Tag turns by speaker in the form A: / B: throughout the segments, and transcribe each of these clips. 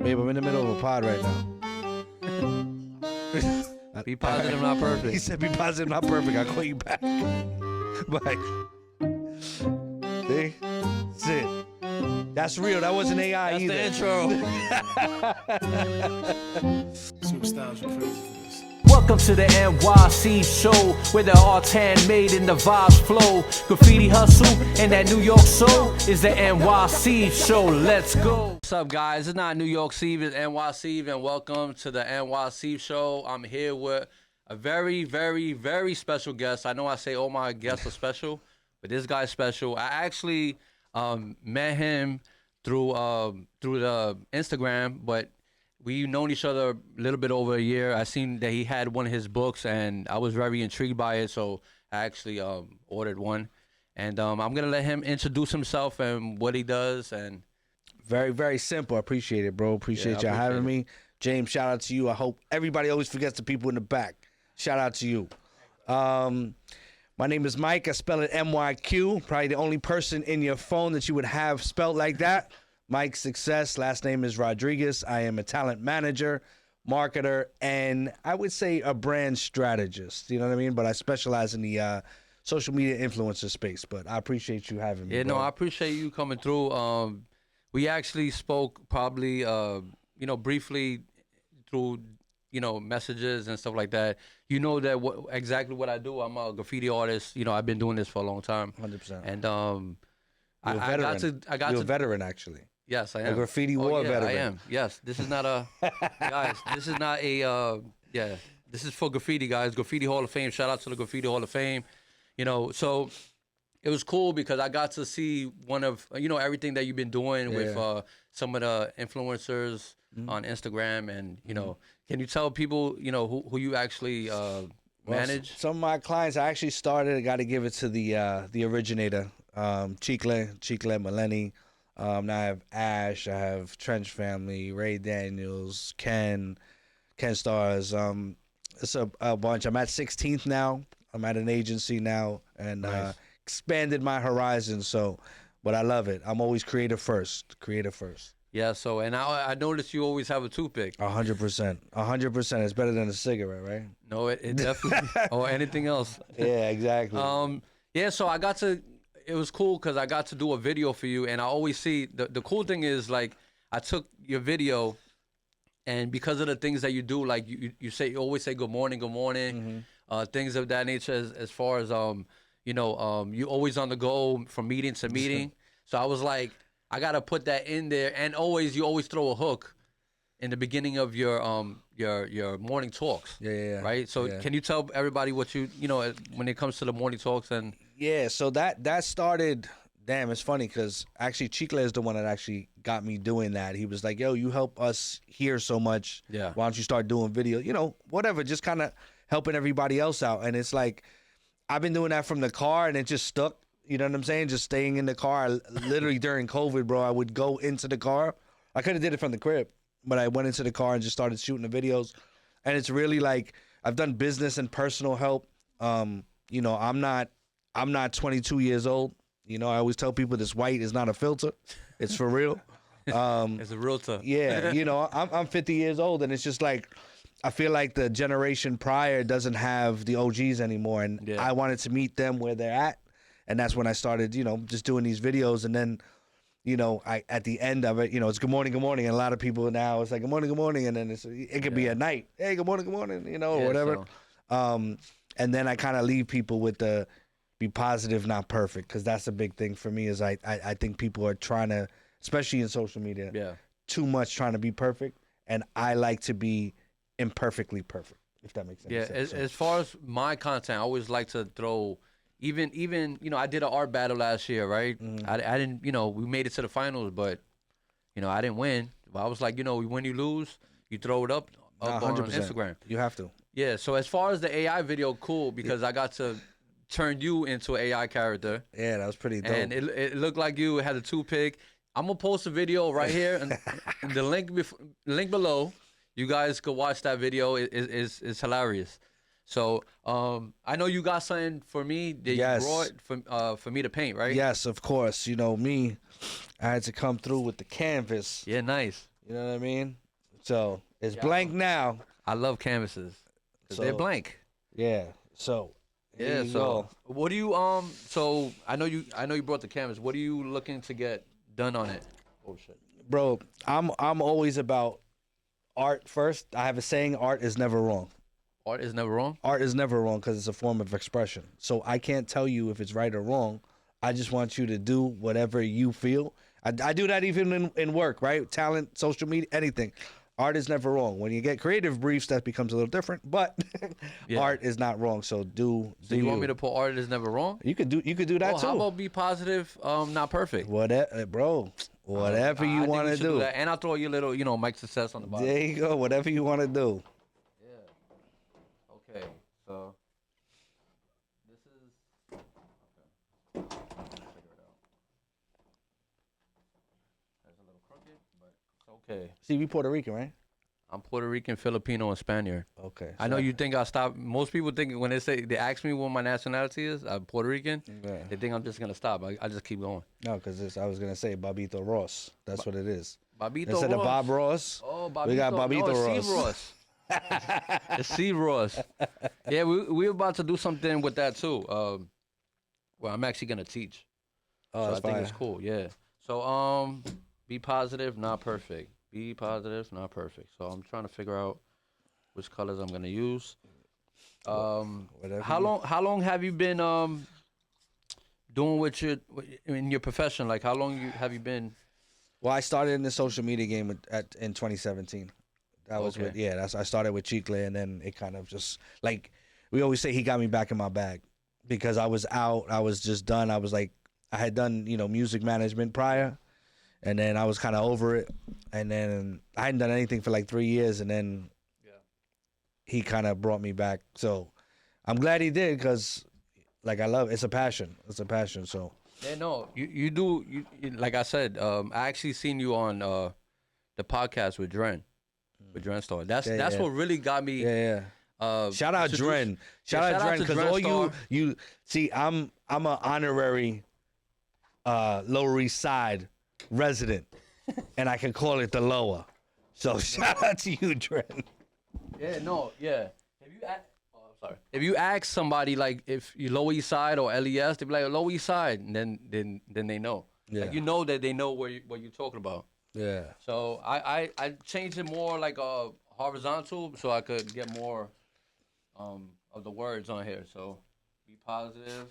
A: Babe, I'm in the middle of a pod right now.
B: Be positive, not perfect.
A: He said, be positive, not perfect. I'll call you back. Bye. See? That's it. That's real. That wasn't AI
B: That's
A: either.
B: the intro.
C: Super Styles, you're crazy for this.
D: Welcome to the NYC show, where the art's handmade and the vibes flow. Graffiti hustle and that New York soul is the NYC show. Let's go.
B: What's up, guys? It's not New York Ceve, it's NYC, and welcome to the NYC show. I'm here with a very, very, very special guest. I know I say all my guests are special, but this guy's special. I actually met him through the Instagram, but we've known each other a little bit over a year. I seen that he had one of his books, and I was very intrigued by it, so I actually ordered one. And I'm going to let him introduce himself and what he does. And
A: Very, very simple. I appreciate it, bro. Appreciate y'all having me. James, shout out to you. I hope everybody always forgets the people in the back. Shout out to you. My name is Mike. I spell it MYQ. Probably the only person in your phone that you would have spelled like that. Myqsuccess. Last name is Rodriguez. I am a talent manager, marketer, and I would say a brand strategist. You know what I mean? But I specialize in the social media influencer space. But I appreciate you having me.
B: yeah,
A: bro.
B: no, I appreciate you coming through. We actually spoke probably, briefly through, messages and stuff like that. You know that exactly what I do. I'm a graffiti artist. I've been doing this for a long time.
A: 100%.
B: And
A: You're a veteran. You're a veteran, actually.
B: Yes, I am.
A: A graffiti war veteran.
B: I am. Yes, this is not a guys. This is not a This is for graffiti, guys. Graffiti Hall of Fame. Shout out to the Graffiti Hall of Fame. So it was cool because I got to see one of everything that you've been doing with some of the influencers on Instagram, and can you tell people who you actually manage?
A: Some of my clients, I actually started. I got to give it to the originator, Chicle Mileni. Now I have Ash, I have Trench Family, Ray Daniels, Ken Stars. It's a bunch. I'm at 16th now. I'm at an agency now, and
B: Nice.
A: expanded my horizon. But I love it. I'm always creative first.
B: Yeah. So and I noticed you always have a toothpick.
A: 100%. 100%. It's better than a cigarette, right?
B: No, it definitely or anything else.
A: Yeah, exactly.
B: So it was cool because I got to do a video for you, and I always see the cool thing is like I took your video, and because of the things that you do, like you always say good morning, things of that nature. As far as you always on the go from meeting to meeting. So I was like, I gotta put that in there, and you always throw a hook in the beginning of your morning talks.
A: Yeah.
B: Right. So can you tell everybody what when it comes to the morning talks and
A: Yeah, so that started. Damn, it's funny because actually Chicle is the one that actually got me doing that. He was like, "Yo, you help us hear so much.
B: Yeah.
A: Why don't you start doing video? Whatever, just kind of helping everybody else out." And it's like I've been doing that from the car, and it just stuck. You know what I'm saying? Just staying in the car. Literally during COVID, bro, I would go into the car. I could have did it from the crib, but I went into the car and just started shooting the videos. And it's really like I've done business and personal help. I'm not 22 years old. I always tell people this white is not a filter. It's for real.
B: as a realtor?
A: Yeah, I'm 50 years old, and it's just like I feel like the generation prior doesn't have the OGs anymore, and I wanted to meet them where they're at, and that's when I started, just doing these videos, and then, I at the end of it, it's good morning, and a lot of people now it's like good morning, and then it could be at night, hey, good morning, or whatever.
B: So.
A: And then I kind of leave people with the be positive, not perfect, because that's a big thing for me. Is I think people are trying to, especially in social media, too much trying to be perfect, and I like to be imperfectly perfect, if that makes any sense.
B: As far as my content, I always like to throw even I did an art battle last year, right? I didn't we made it to the finals, but I didn't win. But I was like, when you lose, you throw it up on
A: 100%.
B: Instagram.
A: You have to.
B: Yeah. So as far as the AI video, cool, because I got to turn you into an AI character.
A: Yeah, that was pretty dope.
B: And it looked like you had a toothpick. I'm gonna post a video right here, and the link below. You guys could watch that video. It's hilarious. So I know you got something for me that you brought for me to paint, right?
A: Yes, of course. Me, I had to come through with the canvas.
B: Yeah, nice.
A: You know what I mean? So it's blank now.
B: I love canvases. 'Cause
A: So,
B: they're blank.
A: Yeah. So here
B: Yeah.
A: you
B: So
A: go.
B: what do you So I know you brought the canvas. What are you looking to get done on it? Oh shit.
A: Bro, I'm always about art first. I have a saying: art is never wrong.
B: Art is never wrong.
A: Art is never wrong because it's a form of expression. So I can't tell you if it's right or wrong. I just want you to do whatever you feel. I do that even in work, right? Talent, social media, anything. Art is never wrong. When you get creative briefs, that becomes a little different. But art is not wrong. So do.
B: So you want me to put art is never wrong?
A: You could do that too.
B: How about be positive, not perfect?
A: Whatever, bro. Whatever you want to do.
B: That. And I'll throw your little, Myqsuccess on the bottom.
A: There you go. Whatever you want to do.
B: Okay, so this is okay. Figure it out. That's a little crooked, but it's okay.
A: See, we Puerto Rican, right?
B: I'm Puerto Rican, Filipino, and Spaniard.
A: Okay.
B: I know you think I'll stop. Most people think when they ask me what my nationality is, I'm Puerto Rican.
A: Yeah.
B: They think I'm just gonna stop. I just keep going.
A: No, because I was gonna say Babito Ross. That's what it is.
B: Babito
A: Instead
B: Ross.
A: of Bob Ross,
B: Oh, Babito.
A: we got Babito
B: no,
A: Ross.
B: Ceve Ross. It's Ceve Ross. Yeah, we're about to do something with that too. Well, I'm actually gonna teach.
A: Oh,
B: So
A: that's
B: I think
A: fine.
B: it's cool. Yeah. So be positive, not perfect. Be positive, not perfect. So I'm trying to figure out which colors I'm gonna use.
A: Whatever
B: How long have you been doing what you in your profession? Like how long have you been?
A: Well, I started in the social media game in 2017. That was
B: Okay.
A: I started with Chicle, and then it kind of just like we always say, he got me back in my bag because I was out. I was just done. I had done music management prior, and then I was kind of over it, and then I hadn't done anything for like 3 years, and then he kind of brought me back. So I'm glad he did because like I love it's a passion. It's a passion. So
B: Yeah, no, you do. Like I said, I actually seen you on the podcast with Dren Star. That's what really got me.
A: yeah. Shout out Dren. Shout out Dren because all you see, I'm an honorary Lower East Side resident, and I can call it the Lower. So shout out to you, Dren.
B: Yeah, no, yeah. If you ask somebody like if you Lower East Side or LES, they be like Lower East Side, and then they know.
A: Yeah.
B: Like, you know that they know what you're talking about.
A: Yeah.
B: So I changed it more like a horizontal so I could get more of the words on here. So be positive.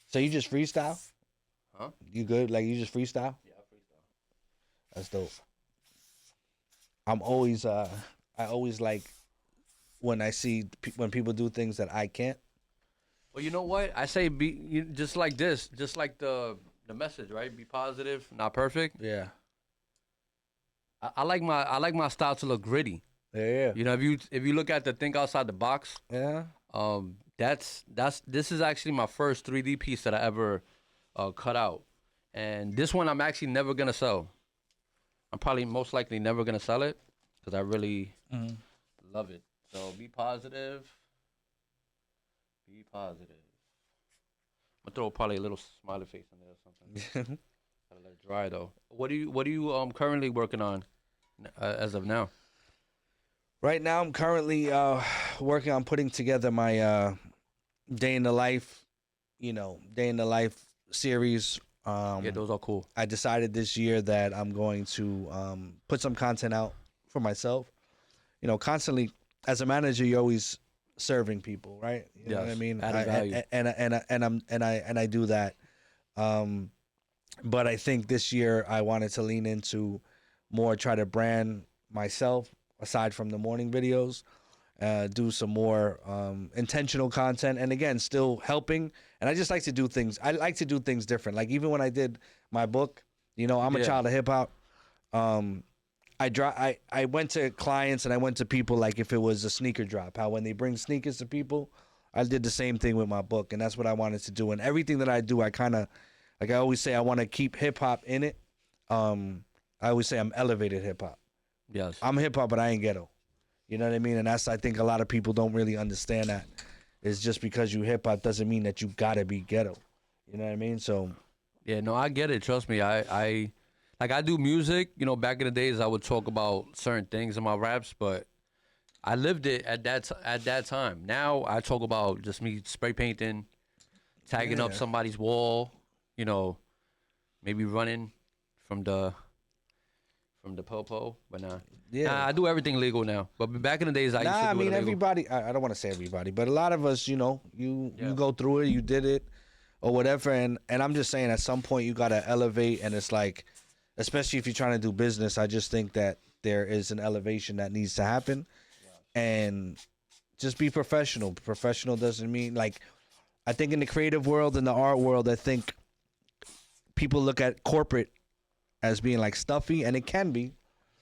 A: So you just freestyle?
B: Huh?
A: You good? Like you just freestyle?
B: Yeah, I freestyle.
A: That's dope. I always like when I see when people do things that I can't.
B: Well, you know what? I say just like this, just like the message, right? Be positive, not perfect.
A: Yeah.
B: I like my style to look gritty.
A: Yeah.
B: You know, if you look at the think outside the box,
A: Yeah.
B: this is actually my first 3D piece that I ever cut out, and this one I'm actually never gonna sell. I'm probably most likely never gonna sell it because I really love it. So be positive. Be positive. I'm gonna throw probably a little smiley face in there or something. Gotta let it dry though. What are you currently working on as of now?
A: Right now, I'm currently working on putting together my day in the life, day in the life series.
B: Yeah, those are cool.
A: I decided this year that I'm going to put some content out for myself. Constantly as a manager, you're always serving people, right? You know what I mean?
B: Added value.
A: And I do that. But I think this year I wanted to lean into more, try to brand myself aside from the morning videos, do some more intentional content, and again, still helping. And I just like to do things. I like to do things different. Like even when I did my book, I'm a child of hip hop. I went to clients and I went to people like if it was a sneaker drop, how when they bring sneakers to people, I did the same thing with my book, and that's what I wanted to do. And everything that I do, I kind of, like I always say, I want to keep hip hop in it. I always say I'm elevated hip hop.
B: Yes.
A: I'm hip hop, but I ain't ghetto. You know what I mean? And I think a lot of people don't really understand that. It's just because you hip hop doesn't mean that you gotta be ghetto. You know what I mean? So
B: Yeah, no, I get it. Trust me. I do music. You know, back in the days, I would talk about certain things in my raps, but I lived it at that time. Now I talk about just me spray painting, tagging up somebody's wall. You know, maybe running from the popo, but nah. Nah, I do everything legal now. But back in the days, I used to do
A: I mean,
B: it illegal.
A: everybody. I don't want to say everybody, but a lot of us, you know, you go through it, you did it, or whatever. And I'm just saying, at some point, you gotta elevate, and it's like, especially if you're trying to do business, I just think that there is an elevation that needs to happen, and just be professional. Professional doesn't mean like, I think in the creative world, in the art world, I think people look at corporate as being like stuffy, and it can be.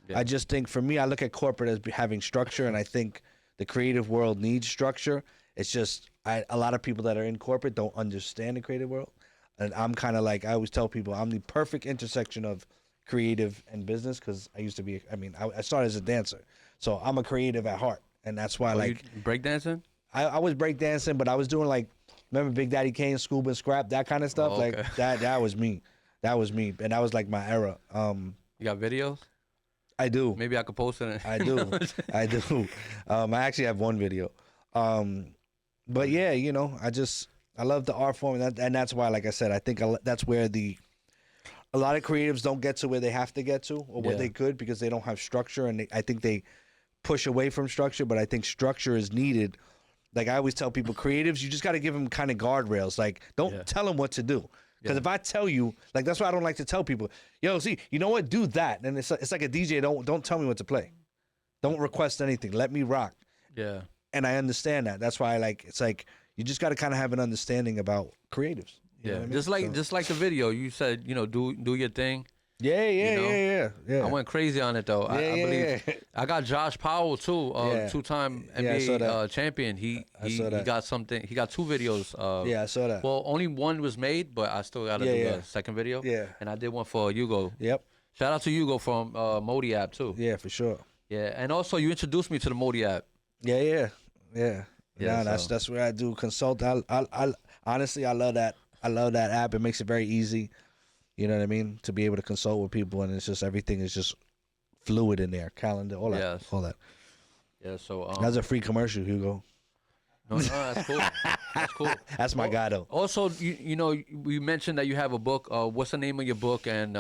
A: Yeah. I just think for me, I look at corporate as having structure, and I think the creative world needs structure. It's just a lot of people that are in corporate don't understand the creative world, and I'm kind of like, I always tell people I'm the perfect intersection of creative and business, because I used to be. I mean, I started as a dancer, so I'm a creative at heart, and that's why like
B: breakdancing.
A: I was breakdancing, but I was doing like, remember Big Daddy Kane, Scuba and Scrap, that kind of stuff.
B: Okay.
A: Like that was me. That was me, and that was like my era.
B: You got videos?
A: I do.
B: Maybe I could post it.
A: I do. I do. I actually have one video. But yeah, you know, I love the art form, and that's why, like I said, I think that's where a lot of creatives don't get to where they have to get to, or what they could, because they don't have structure, and I think they push away from structure. But I think structure is needed. Like I always tell people, creatives, you just got to give them kind of guardrails. Like, don't tell them what to do. Because if I tell you, like, that's why I don't like to tell people, yo, see, you know what, do that. And it's like a DJ, don't tell me what to play. Don't request anything. Let me rock.
B: Yeah.
A: And I understand that. That's why it's like, you just got to kind of have an understanding about creatives. You know what I mean?
B: Just like the video, you said, you know, do your thing.
A: Yeah.
B: I went crazy on it though. I believe I got Josh Powell too, two-time NBA champion. He got something. He got 2 videos.
A: I saw that.
B: Well, only one was made, but I still got to do the second video.
A: Yeah.
B: And I did one for Hugo.
A: Yep.
B: Shout out to Hugo from Modi app too.
A: Yeah, for sure.
B: Yeah, and also you introduced me to the Modi app.
A: Yeah.
B: Yeah,
A: that's where I do consult. I honestly, I love that. I love that app. It makes it very easy. You know what I mean? To be able to consult with people, and it's just, everything is just fluid in there. Calendar, all that.
B: Yes.
A: All that.
B: Yeah, so
A: that's a free commercial, Hugo.
B: No, that's cool. That's cool.
A: That's my guy, though.
B: Also, you know, we mentioned that you have a book. What's the name of your book, and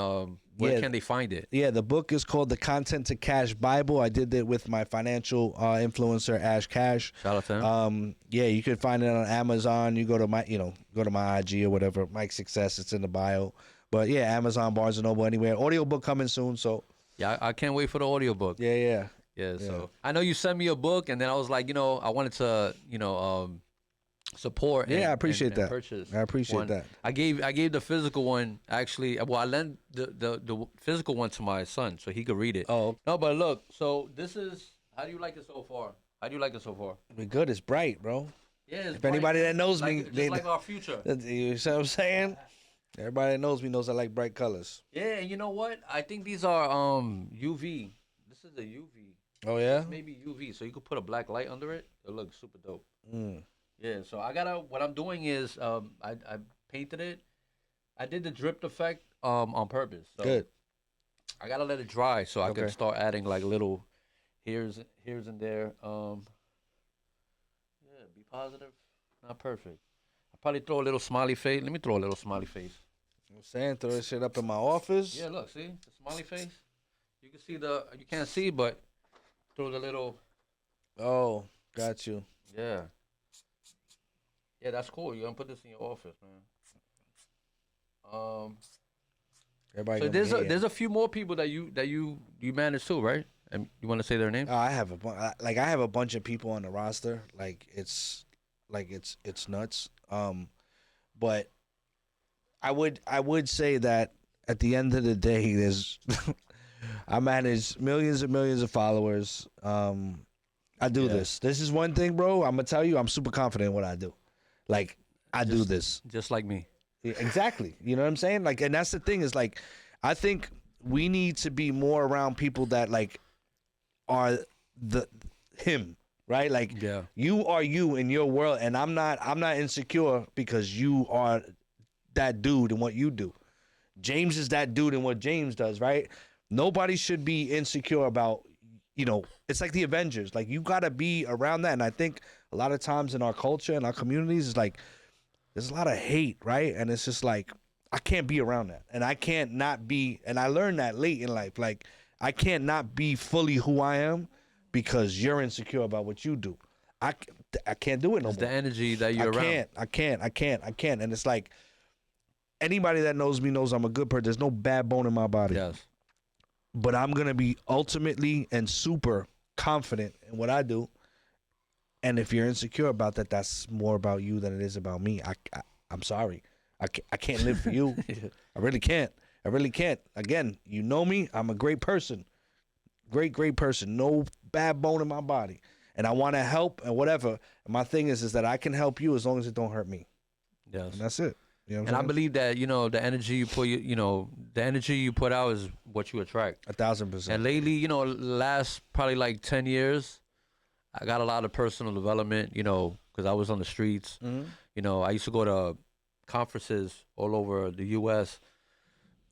B: where can they find it?
A: Yeah, the book is called The Content to Cash Bible. I did it with my financial influencer, Ash Cash.
B: Shout out to him.
A: Yeah, you can find it on Amazon. You go to my IG or whatever, Myqsuccess. It's in the bio. But yeah, Amazon, Barnes and Noble, anywhere. Audiobook coming soon. So
B: yeah, I can't wait for the audiobook.
A: Yeah.
B: So I know you sent me a book, and then I was like, you know, I wanted to, you know, support.
A: I appreciate that.
B: Purchase.
A: I appreciate
B: one.
A: that.
B: I gave the physical one, actually. Well, I lent the physical one to my son so he could read it.
A: Oh
B: no, but look. So this is, how do you like it so far?
A: We're good. It's bright, bro.
B: Yeah. It's
A: if
B: bright.
A: anybody that knows
B: like,
A: me,
B: just like our future.
A: You see what I'm saying? Everybody that knows me knows I like bright colors.
B: Yeah, and you know what? I think these are UV. This is a UV.
A: Oh yeah?
B: This may be UV, so you could put a black light under it. It looks super dope. Yeah, so what I'm doing is I painted it. I did the drip effect on purpose. So
A: good.
B: I gotta let it dry so I can start adding like little here's and there. Yeah, be positive. Not perfect. Probably throw a little smiley face. Let me throw a little smiley face.
A: You know what I'm saying? Throw this shit up in my office.
B: Yeah, look, see? The smiley face. You can see you can't see, but throw the little.
A: Oh, got you.
B: Yeah. Yeah, that's cool. You're gonna put this in your office, man.
A: Everybody.
B: So there's a few more people that you manage too, right? And you want to say their names?
A: I have a bunch of people on the roster. It's nuts. But I would say that at the end of the day, there's I manage millions and millions of followers. I do this. This is one thing, bro. I'm gonna tell you, I'm super confident in what I do. Like, I do this.
B: Just like me.
A: Yeah, exactly. You know what I'm saying? Like, and that's the thing is, like, I think we need to be more around people that like are him. Right? Like, you are you in your world, and I'm not insecure because you are that dude in what you do. James is that dude in what James does, right? Nobody should be insecure about, it's like the Avengers. Like, you got to be around that. And I think a lot of times in our culture and our communities, it's like, there's a lot of hate, right? And it's just like, I can't be around that. And I can't not be, and I learned that late in life. Like, I can't not be fully who I am because you're insecure about what you do. I can't do it no more.
B: It's the energy that you're around.
A: I can't. And it's like, anybody that knows me knows I'm a good person. There's no bad bone in my body.
B: Yes.
A: But I'm going to be ultimately and super confident in what I do. And if you're insecure about that, that's more about you than it is about me. I'm sorry. I can't live for you. I really can't. Again, you know me. I'm a great person. Great person. No bad bone in my body. And I want to help and whatever. And my thing is that I can help you as long as it don't hurt me.
B: Yes.
A: And that's it. You know what I'm
B: And I
A: saying?
B: believe that, the energy you put, the energy you put out is what you attract.
A: 1,000%.
B: And lately, last probably like 10 years, I got a lot of personal development, because I was on the streets.
A: Mm-hmm.
B: I used to go to conferences all over the U.S.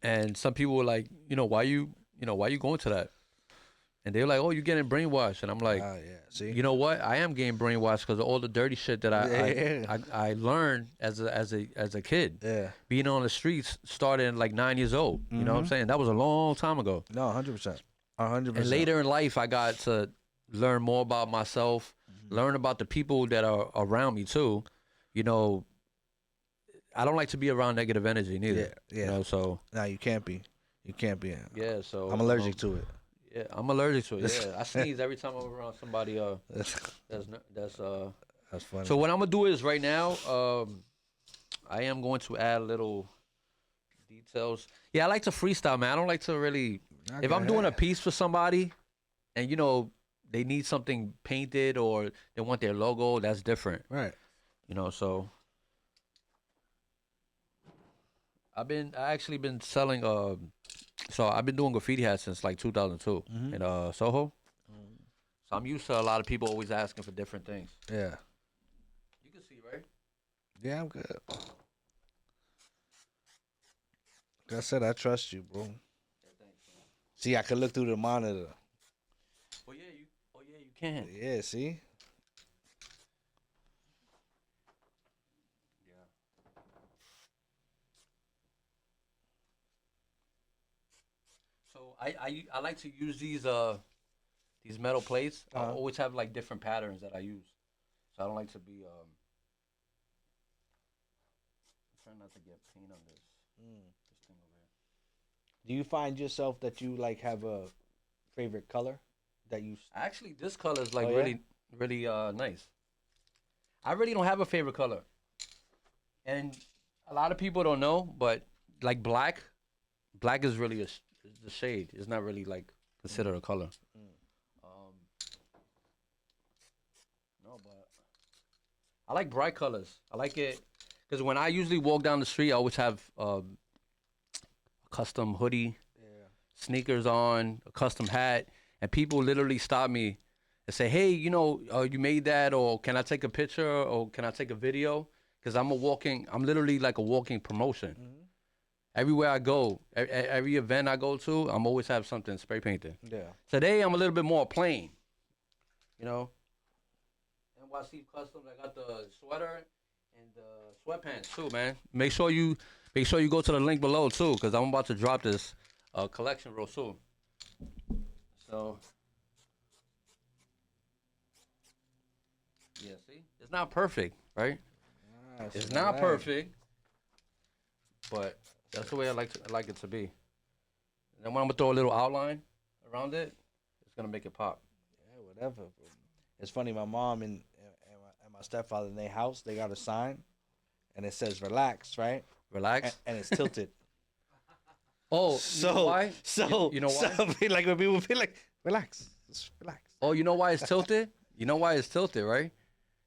B: And some people were like, why you going to that? And they were like, oh, you're getting brainwashed. And I'm like,
A: yeah. See?
B: you know what? I am getting brainwashed because of all the dirty shit that I learned as a kid.
A: Yeah.
B: Being on the streets started like 9 years old. You know what I'm saying? That was a long time ago.
A: No, 100%. 100%.
B: And later in life, I got to learn more about myself, learn about the people that are around me too. I don't like to be around negative energy neither.
A: Yeah.
B: So
A: Nah, you can't be.
B: yeah. So
A: I'm allergic to it.
B: Yeah, I'm allergic to it. Yeah, I sneeze every time I'm around somebody. That's
A: funny.
B: So what I'm gonna do is right now, I am going to add little details. Yeah, I like to freestyle, man. I don't like to really. If I'm doing a piece for somebody, and they need something painted or they want their logo, that's different.
A: Right.
B: So I actually been selling so I've been doing graffiti hats since like 2002 in Soho. So I'm used to a lot of people always asking for different things.
A: Yeah.
B: You can see, right?
A: Yeah, I'm good. Like I said, I trust you, bro.
B: Yeah, thanks, man.
A: See, I can look through the monitor.
B: Oh yeah, you can.
A: Yeah, see?
B: So I like to use these metal plates. I always have like different patterns that I use. So I don't like to be I'm trying not to get paint on this thing over here.
A: Do you find yourself that you like have a favorite color that you?
B: Actually, this color is like
A: Oh, yeah?
B: really nice. I really don't have a favorite color, and a lot of people don't know, but like black is really is the shade. It's not really like considered a color. No, but I like bright colors. I like it because when I usually walk down the street, I always have a custom hoodie, sneakers on, a custom hat, and people literally stop me and say, "Hey, you made that, or can I take a picture, or can I take a video?" Because I'm literally like a walking promotion. Everywhere I go, every event I go to, I'm always have something spray painted.
A: Yeah.
B: Today I'm a little bit more plain, NYC Customs. I got the sweater and the sweatpants too, man. Make sure you go to the link below too, because I'm about to drop this collection real soon. So yeah, see, it's not perfect, right? It's not perfect, but that's the way I like it to be. And then when I'm gonna throw a little outline around it, it's gonna make it pop.
A: Yeah, whatever. It's funny. My mom and my stepfather in their house, they got a sign, and it says "relax," right?
B: Relax.
A: And it's tilted.
B: Oh,
A: So
B: you know why?
A: So
B: You know why?
A: So like when people be like, "Relax, just relax."
B: Oh, you know why it's tilted? You know why it's tilted, right?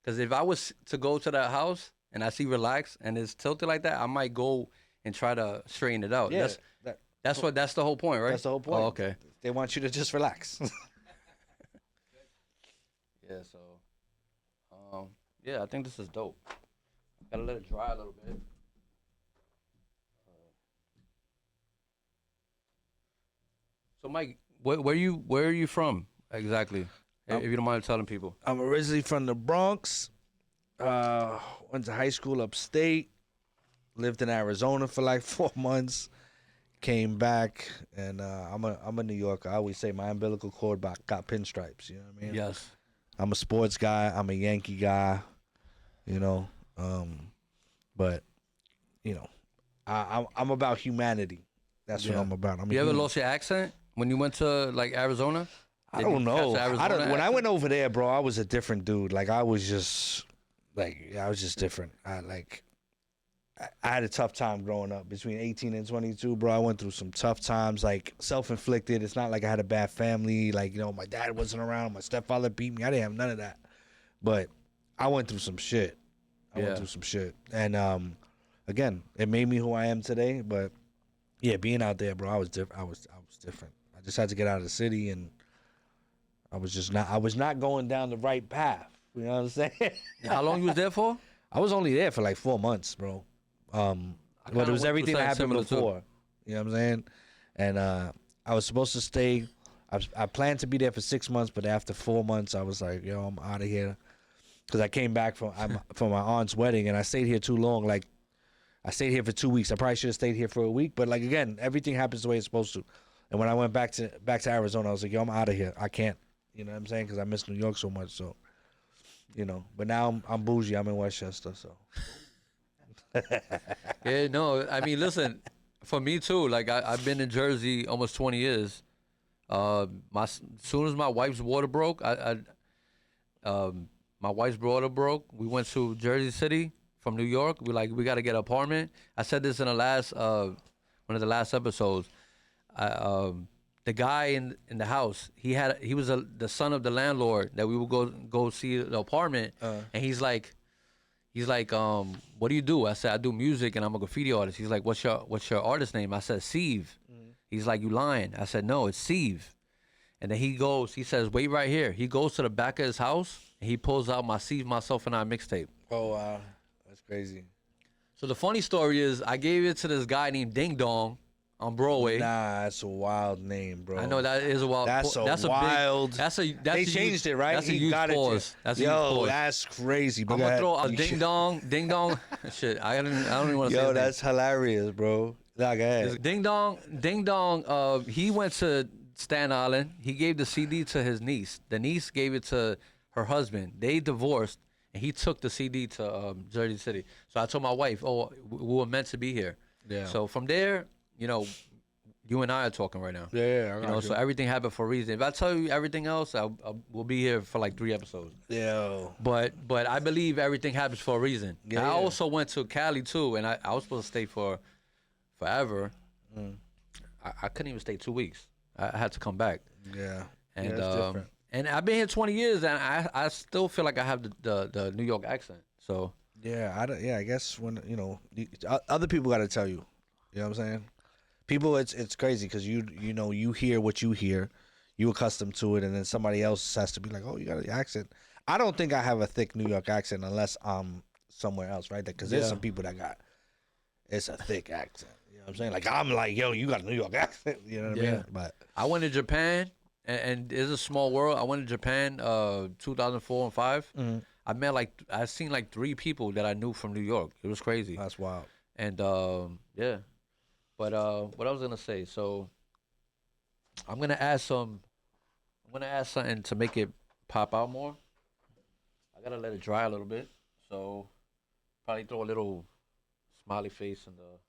B: Because if I was to go to that house and I see relax and it's tilted like that, I might go and try to straighten it out.
A: Yeah,
B: That's the whole point, right?
A: that's the whole point.
B: Oh, okay.
A: They want you to just relax.
B: Yeah, so yeah, I think this is dope. Gotta let it dry a little bit. Mike, where are you from exactly? If you don't mind telling people.
A: I'm originally from the Bronx. Went to high school upstate. Lived in Arizona for like 4 months. Came back, and I'm a New Yorker. I always say my umbilical cord got pinstripes. You know what I mean?
B: Yes.
A: I'm a sports guy. I'm a Yankee guy. You know, but you know, I'm about humanity. That's what I'm about.
B: You ever lost your accent when you went to like Arizona?
A: I don't know. When I went over there, bro, I was a different dude. Like I was just different. I had a tough time growing up. Between 18 and 22, bro, I went through some tough times, like self-inflicted. It's not like I had a bad family. Like, you know, my dad wasn't around. My stepfather beat me. I didn't have none of that. But I went through some shit. And again, it made me who I am today. But yeah, being out there, bro, I was different. I was different. I just had to get out of the city, and I was not going down the right path. You know what I'm saying?
B: How long you was there for?
A: I was only there for like 4 months, bro. But it was everything that happened before. You know what I'm saying? And I was supposed to stay. I planned to be there for 6 months, but after 4 months, I was like, yo, I'm out of here. Because I came back from my aunt's wedding, and I stayed here too long. Like, I stayed here for 2 weeks. I probably should have stayed here for a week. But, like, again, everything happens the way it's supposed to. And when I went back to Arizona, I was like, yo, I'm out of here. I can't. You know what I'm saying? Because I miss New York so much. So, you know. But now I'm bougie. I'm in Westchester, so.
B: Yeah, no. I mean, listen, for me too. Like I've been in Jersey almost 20 years. As soon as my wife's water broke, my wife's water broke. We went to Jersey City from New York. We got to get an apartment. I said this in the last one of the last episodes. The guy in the house, he was the son of the landlord that we would go see the apartment, and he's like, what do you do? I said, I do music and I'm a graffiti artist. He's like, what's your artist name? I said, Ceve. He's like, you lying. I said, no, it's Ceve. And then he says, wait right here. He goes to the back of his house and he pulls out my Ceve, Myself, and I mixtape.
A: Oh, wow. That's crazy.
B: So the funny story is I gave it to this guy named Ding Dong on Broadway.
A: Nah, that's a wild name, bro.
B: I know that is a wild.
A: That's they changed it, right?
B: That's a huge pause.
A: That's crazy.
B: I'm gonna throw a Ding Dong. Shit, I don't even want to say.
A: Yo, that's hilarious, bro. Nah, go ahead.
B: Ding Dong. He went to Staten Island. He gave the CD to his niece. The niece gave it to her husband. They divorced, and he took the CD to Jersey City. So I told my wife, "Oh, we were meant to be here."
A: Yeah.
B: So from there, you know, you and I are talking right now.
A: Yeah.
B: You know, so everything happened for a reason. If I tell you everything else, we'll be here for like 3 episodes.
A: Yeah.
B: But I believe everything happens for a reason.
A: Yeah.
B: I also went to Cali too, and I was supposed to stay for forever. I couldn't even stay 2 weeks. I had to come back.
A: Yeah.
B: And
A: that's different.
B: And I've been here 20 years, and I still feel like I have the New York accent. So
A: yeah, I guess when other people got to tell you. You know what I'm saying? People, it's crazy because you hear what you hear, you accustomed to it, and then somebody else has to be like, oh, you got an accent. I don't think I have a thick New York accent unless I'm somewhere else, right? Because there's some people that it's a thick accent. You know what I'm saying? Like I'm like, yo, you got a New York accent. You know what I mean? But
B: I went to Japan, and it's a small world. I went to Japan 2004 and 5. I seen like 3 people that I knew from New York. It was crazy.
A: That's wild.
B: And yeah. But what I was gonna say, so I'm gonna add something to make it pop out more. I gotta let it dry a little bit. So probably throw a little smiley face in the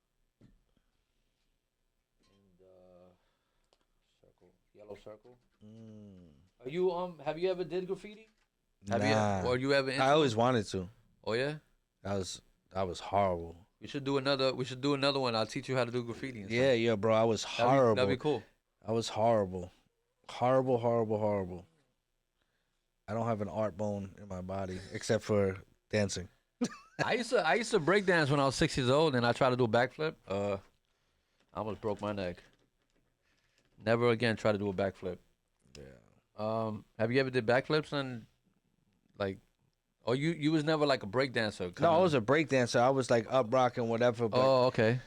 B: circle, yellow circle. Are you have you ever did graffiti? Or you ever?
A: I always wanted to.
B: Oh yeah.
A: That was horrible.
B: We should do another one. I'll teach you how to do graffiti.
A: Yeah, bro. I was horrible.
B: That'd be cool.
A: I was horrible. Horrible. I don't have an art bone in my body except for dancing.
B: I used to break dance when I was 6 years old, and I tried to do a backflip. I almost broke my neck. Never again try to do a backflip. Yeah. Have you ever did backflips and like? Oh, you was never like a break dancer?
A: No, I was a break dancer. I was like up rocking whatever. But,
B: oh, okay.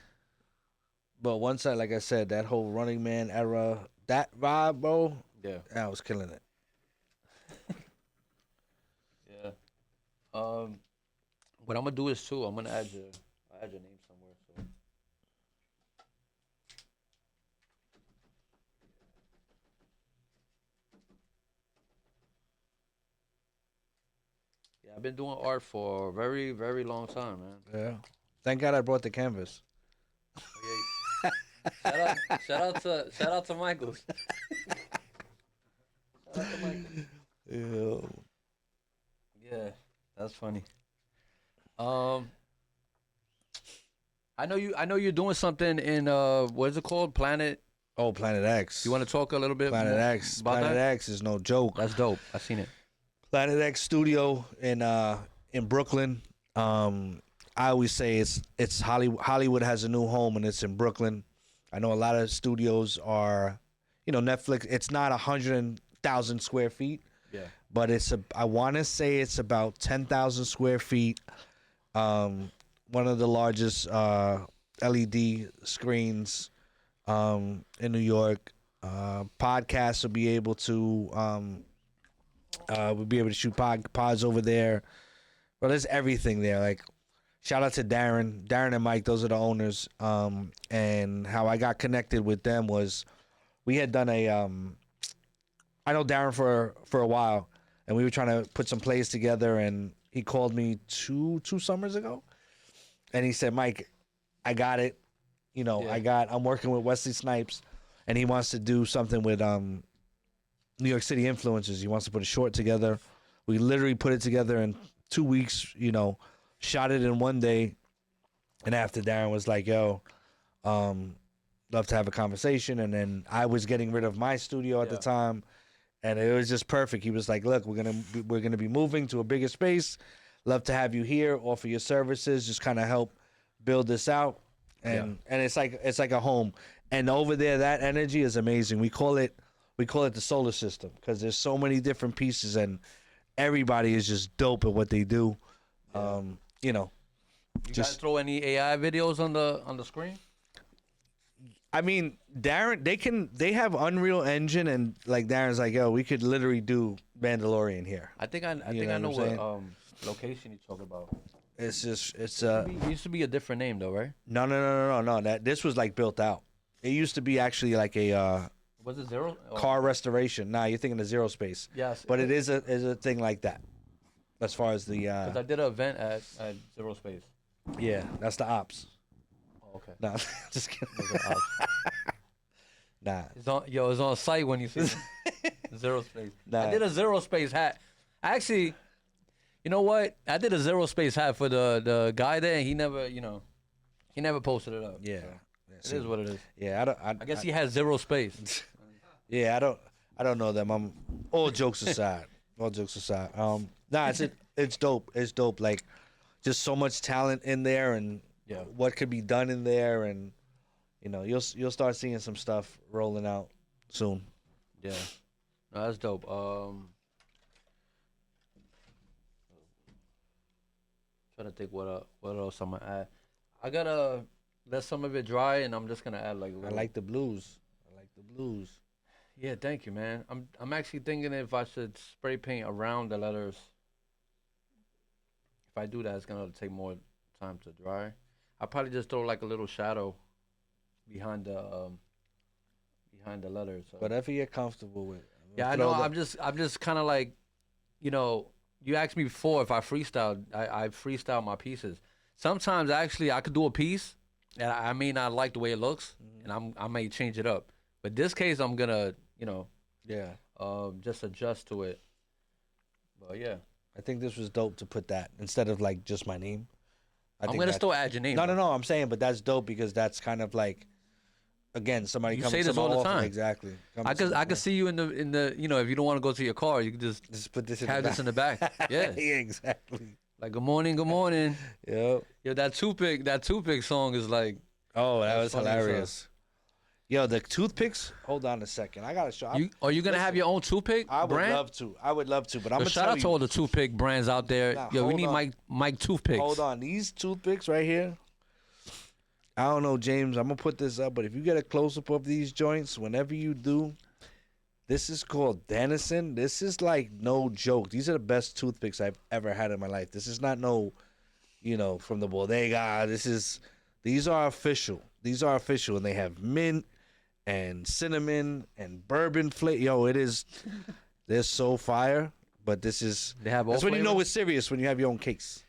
A: But once like I said, that whole Running Man era, that vibe, bro,
B: Yeah.
A: I was killing it.
B: Yeah. What I'm gonna do is too. I'm gonna add your name somewhere. So. Yeah, I've been doing art for a very, very long time, man.
A: Yeah. Thank God I brought the canvas.
B: Shout out to Michael. Shout out to Michael.
A: Yeah.
B: Yeah, that's funny. I know you're doing something in what is it called? Planet.
A: Oh, Planet X.
B: You want to talk a little bit
A: Planet
B: more
A: X.
B: about
A: Planet
B: that?
A: X is no joke.
B: That's dope. I seen it.
A: Planet X Studio in Brooklyn. I always say it's Hollywood has a new home and it's in Brooklyn. I know a lot of studios are, Netflix. It's not 100,000 square feet.
B: Yeah.
A: But I want to say it's about 10,000 square feet. One of the largest LED screens in New York. Podcasts will be able to we'll be able to shoot pods over there. Well, there's everything there. Like, shout out to Darren and Mike. Those are the owners. And how I got connected with them was we had done I know Darren for a while, and we were trying to put some plays together, and he called me two summers ago, and he said, Mike, I got it. I'm working with Wesley Snipes, and he wants to do something with New York City influencers. He wants to put a short together. We literally put it together in 2 weeks, shot it in one day, and after Darren was like, yo, love to have a conversation, and then I was getting rid of my studio at the time. And it was just perfect. He was like, "Look, we're gonna be moving to a bigger space. Love to have you here, offer your services, just kind of help build this out." And it's like a home. And over there, that energy is amazing. We call it the solar system because there's so many different pieces, and everybody is just dope at what they do.
B: You guys throw any AI videos on the screen?
A: I mean, Darren, they have Unreal Engine, and like Darren's like, yo, we could literally do Mandalorian here.
B: I think I know what location you're talking about.
A: It's
B: It used to be a different name though, right?
A: No. This was like built out. It used to be actually like a
B: Was it Zero?
A: car restoration. Nah, you're thinking of Zero Space.
B: Yes.
A: But it is a thing like that. As far as the
B: 'Cause I did an event at Zero Space.
A: yeah, that's the ops.
B: Oh, okay.
A: Nah, just kidding. Nah.
B: It's on site when you see Zero Space.
A: Nah.
B: I did a Zero Space hat. Actually, you know what? I did a Zero Space hat for the guy there, and he never posted it up.
A: Yeah.
B: So it is what it is.
A: Yeah,
B: I guess he has zero space.
A: Yeah, I don't know them. I'm all jokes aside. Nah, it's dope. It's dope. Like, just so much talent in there, and what could be done in there, and you'll start seeing some stuff rolling out soon.
B: Yeah, no, that's dope. Trying to think what else I'm gonna add. I gotta let some of it dry, and I'm just gonna add like.
A: I like the blues.
B: Yeah, thank you, man. I'm actually thinking if I should spray paint around the letters. If I do that, it's gonna take more time to dry. I'll probably just throw like a little shadow behind the letters. So.
A: Whatever you're comfortable with.
B: Yeah, I know. I'm just kind of like, you asked me before if I freestyle. I freestyle my pieces. Sometimes actually I could do a piece, and I may not like the way it looks, and I may change it up. But this case, I'm gonna, just adjust to it. But yeah,
A: I think this was dope to put that instead of like just my name.
B: I'm gonna still add your name.
A: No, I'm saying, but that's dope because that's kind of like, again, somebody
B: You say this all the time.
A: Exactly.
B: I could see you in the if you don't want to go to your car, you can just
A: put this in
B: have this in the back. Yeah.
A: Yeah, exactly.
B: Like good morning.
A: Yep.
B: Yo, that toothpick song is like.
A: Oh, that was
B: funny
A: hilarious. Yo, the toothpicks. Hold on a second. I gotta show.
B: Are you gonna have your own toothpick
A: I would
B: brand?
A: love to, but I'm gonna
B: shout out to all the toothpick brands out there.
A: Nah,
B: Yo, we
A: hold
B: need
A: on.
B: Mike toothpicks.
A: Hold on, these toothpicks right here. I don't know, James. I'm gonna put this up, but if you get a close up of these joints, whenever you do, this is called Dennison. This is like no joke. These are the best toothpicks I've ever had in my life. This is not no, from the bodega. These are official. These are official, and they have mint and cinnamon and bourbon flavor. Yo, they're so fire. But this is
B: They have all
A: that's when you know
B: flavors?
A: it's serious when you have your own case.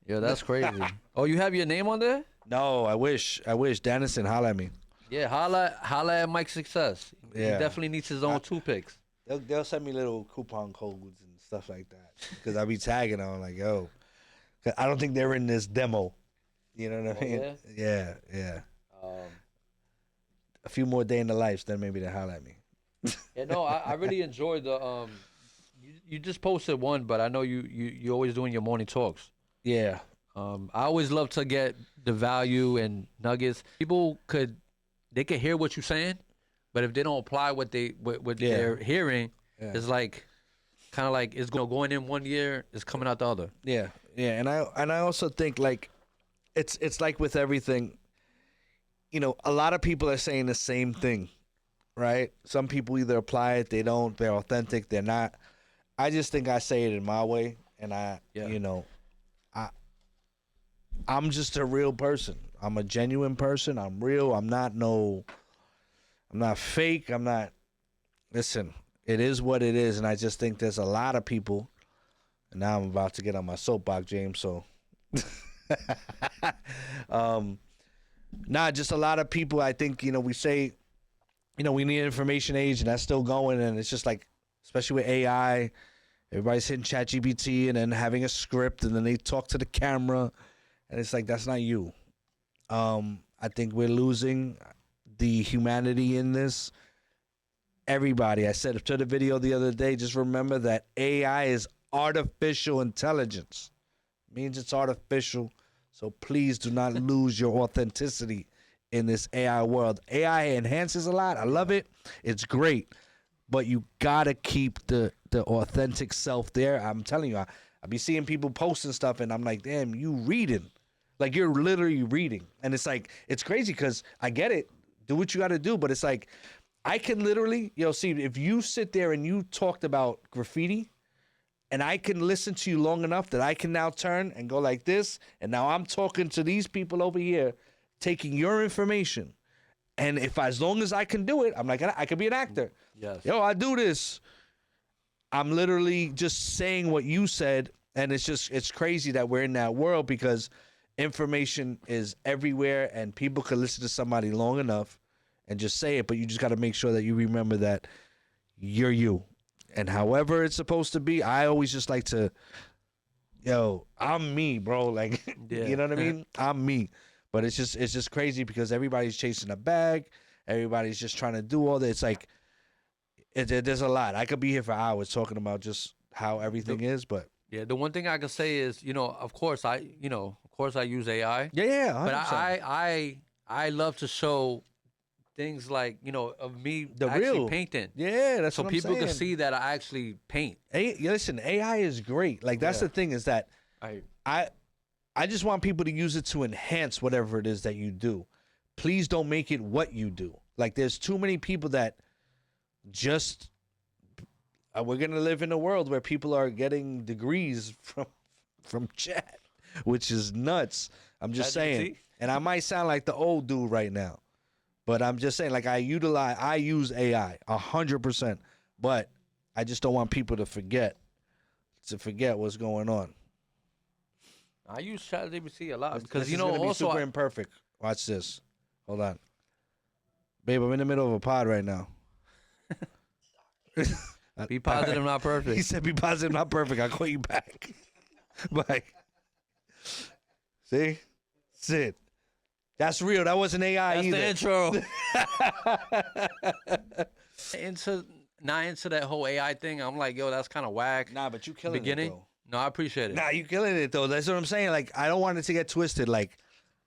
B: Yo, that's crazy. Oh, you have your name on there?
A: No, I wish. Dennison, holla at me.
B: Yeah, holla at Myqsuccess.
A: Yeah.
B: He definitely needs his own toothpicks.
A: They'll send me little coupon codes and stuff like that. Because I'll be tagging them like, yo. 'Cause I don't think they're in this demo. You know what I mean?
B: yeah?
A: Yeah. A few more day in the life, then maybe they'll holla at me.
B: Yeah, no, I really enjoyed the you just posted one, but I know you always doing your morning talks.
A: Yeah.
B: I always love to get the value and nuggets. People could hear what you're saying, but if they don't apply what they're hearing, it's like kind of like it's going in one year, it's coming out the other.
A: Yeah. Yeah. And I also think like it's like with everything, a lot of people are saying the same thing, right? Some people either apply it, they don't, they're authentic, they're not. I just think I say it in my way, and I'm just a real person. I'm a genuine person. I'm real. I'm not fake. Listen, it is what it is, and I just think there's a lot of people, and now I'm about to get on my soapbox, James, so. Just a lot of people, I think, we say, we need an information age, and that's still going, and it's just like, especially with AI, everybody's hitting ChatGPT and then having a script, and then they talk to the camera, and it's like, that's not you. I think we're losing the humanity in this. Everybody, I said to the video the other day, just remember that AI is artificial intelligence. It means it's artificial, so please do not lose your authenticity in this AI world. AI enhances a lot. I love it. It's great. But you gotta keep the authentic self there. I'm telling you, I be seeing people posting stuff, and I'm like, damn, you reading. Like, you're literally reading. And it's like, it's crazy because I get it. Do what you gotta do. But it's like, I can literally, see, if you sit there and you talked about graffiti, and I can listen to you long enough that I can now turn and go like this, and now I'm talking to these people over here, taking your information. And as long as I can do it, I'm like, I could be an actor.
B: Yes.
A: Yo, I do this. I'm literally just saying what you said, and it's crazy that we're in that world because information is everywhere, and people could listen to somebody long enough and just say it, but you just got to make sure that you remember that you're you. And however it's supposed to be, I always just like to, I'm me, bro. Like, you know what I mean? I'm me. But it's just crazy because everybody's chasing a bag. Everybody's just trying to do all that. It's like, there's a lot. I could be here for hours talking about just how everything is, but.
B: Yeah, the one thing I can say is, of course I use AI.
A: Yeah, 100%.
B: But I love to show things like, of me actually painting.
A: Yeah, that's
B: so
A: what I'm
B: people
A: saying.
B: can see that I actually paint.
A: Listen, AI is great. Like, that's the thing is that I just want people to use it to enhance whatever it is that you do. Please don't make it what you do. Like, there's too many people that just we're gonna live in a world where people are getting degrees from chat, which is nuts. I'm just saying, and I might sound like the old dude right now, but I'm just saying, like, I use AI 100%, but I just don't want people to forget what's going on.
B: I use ChatGPT a lot because
A: this is gonna be super imperfect. Watch this. Hold on, babe. I'm in the middle of a pod right now.
B: Be positive, not perfect.
A: He said, "Be positive, not perfect." I'll call you back. Bye. See, Sid. That's real. That wasn't AI
B: That's
A: either.
B: the intro. Not into that whole AI thing. I'm like, yo, that's kind of whack.
A: Nah, but you killing
B: Beginning?
A: it though.
B: No, I appreciate it.
A: Nah, you killing it though. That's what I'm saying. Like, I don't want it to get twisted. Like,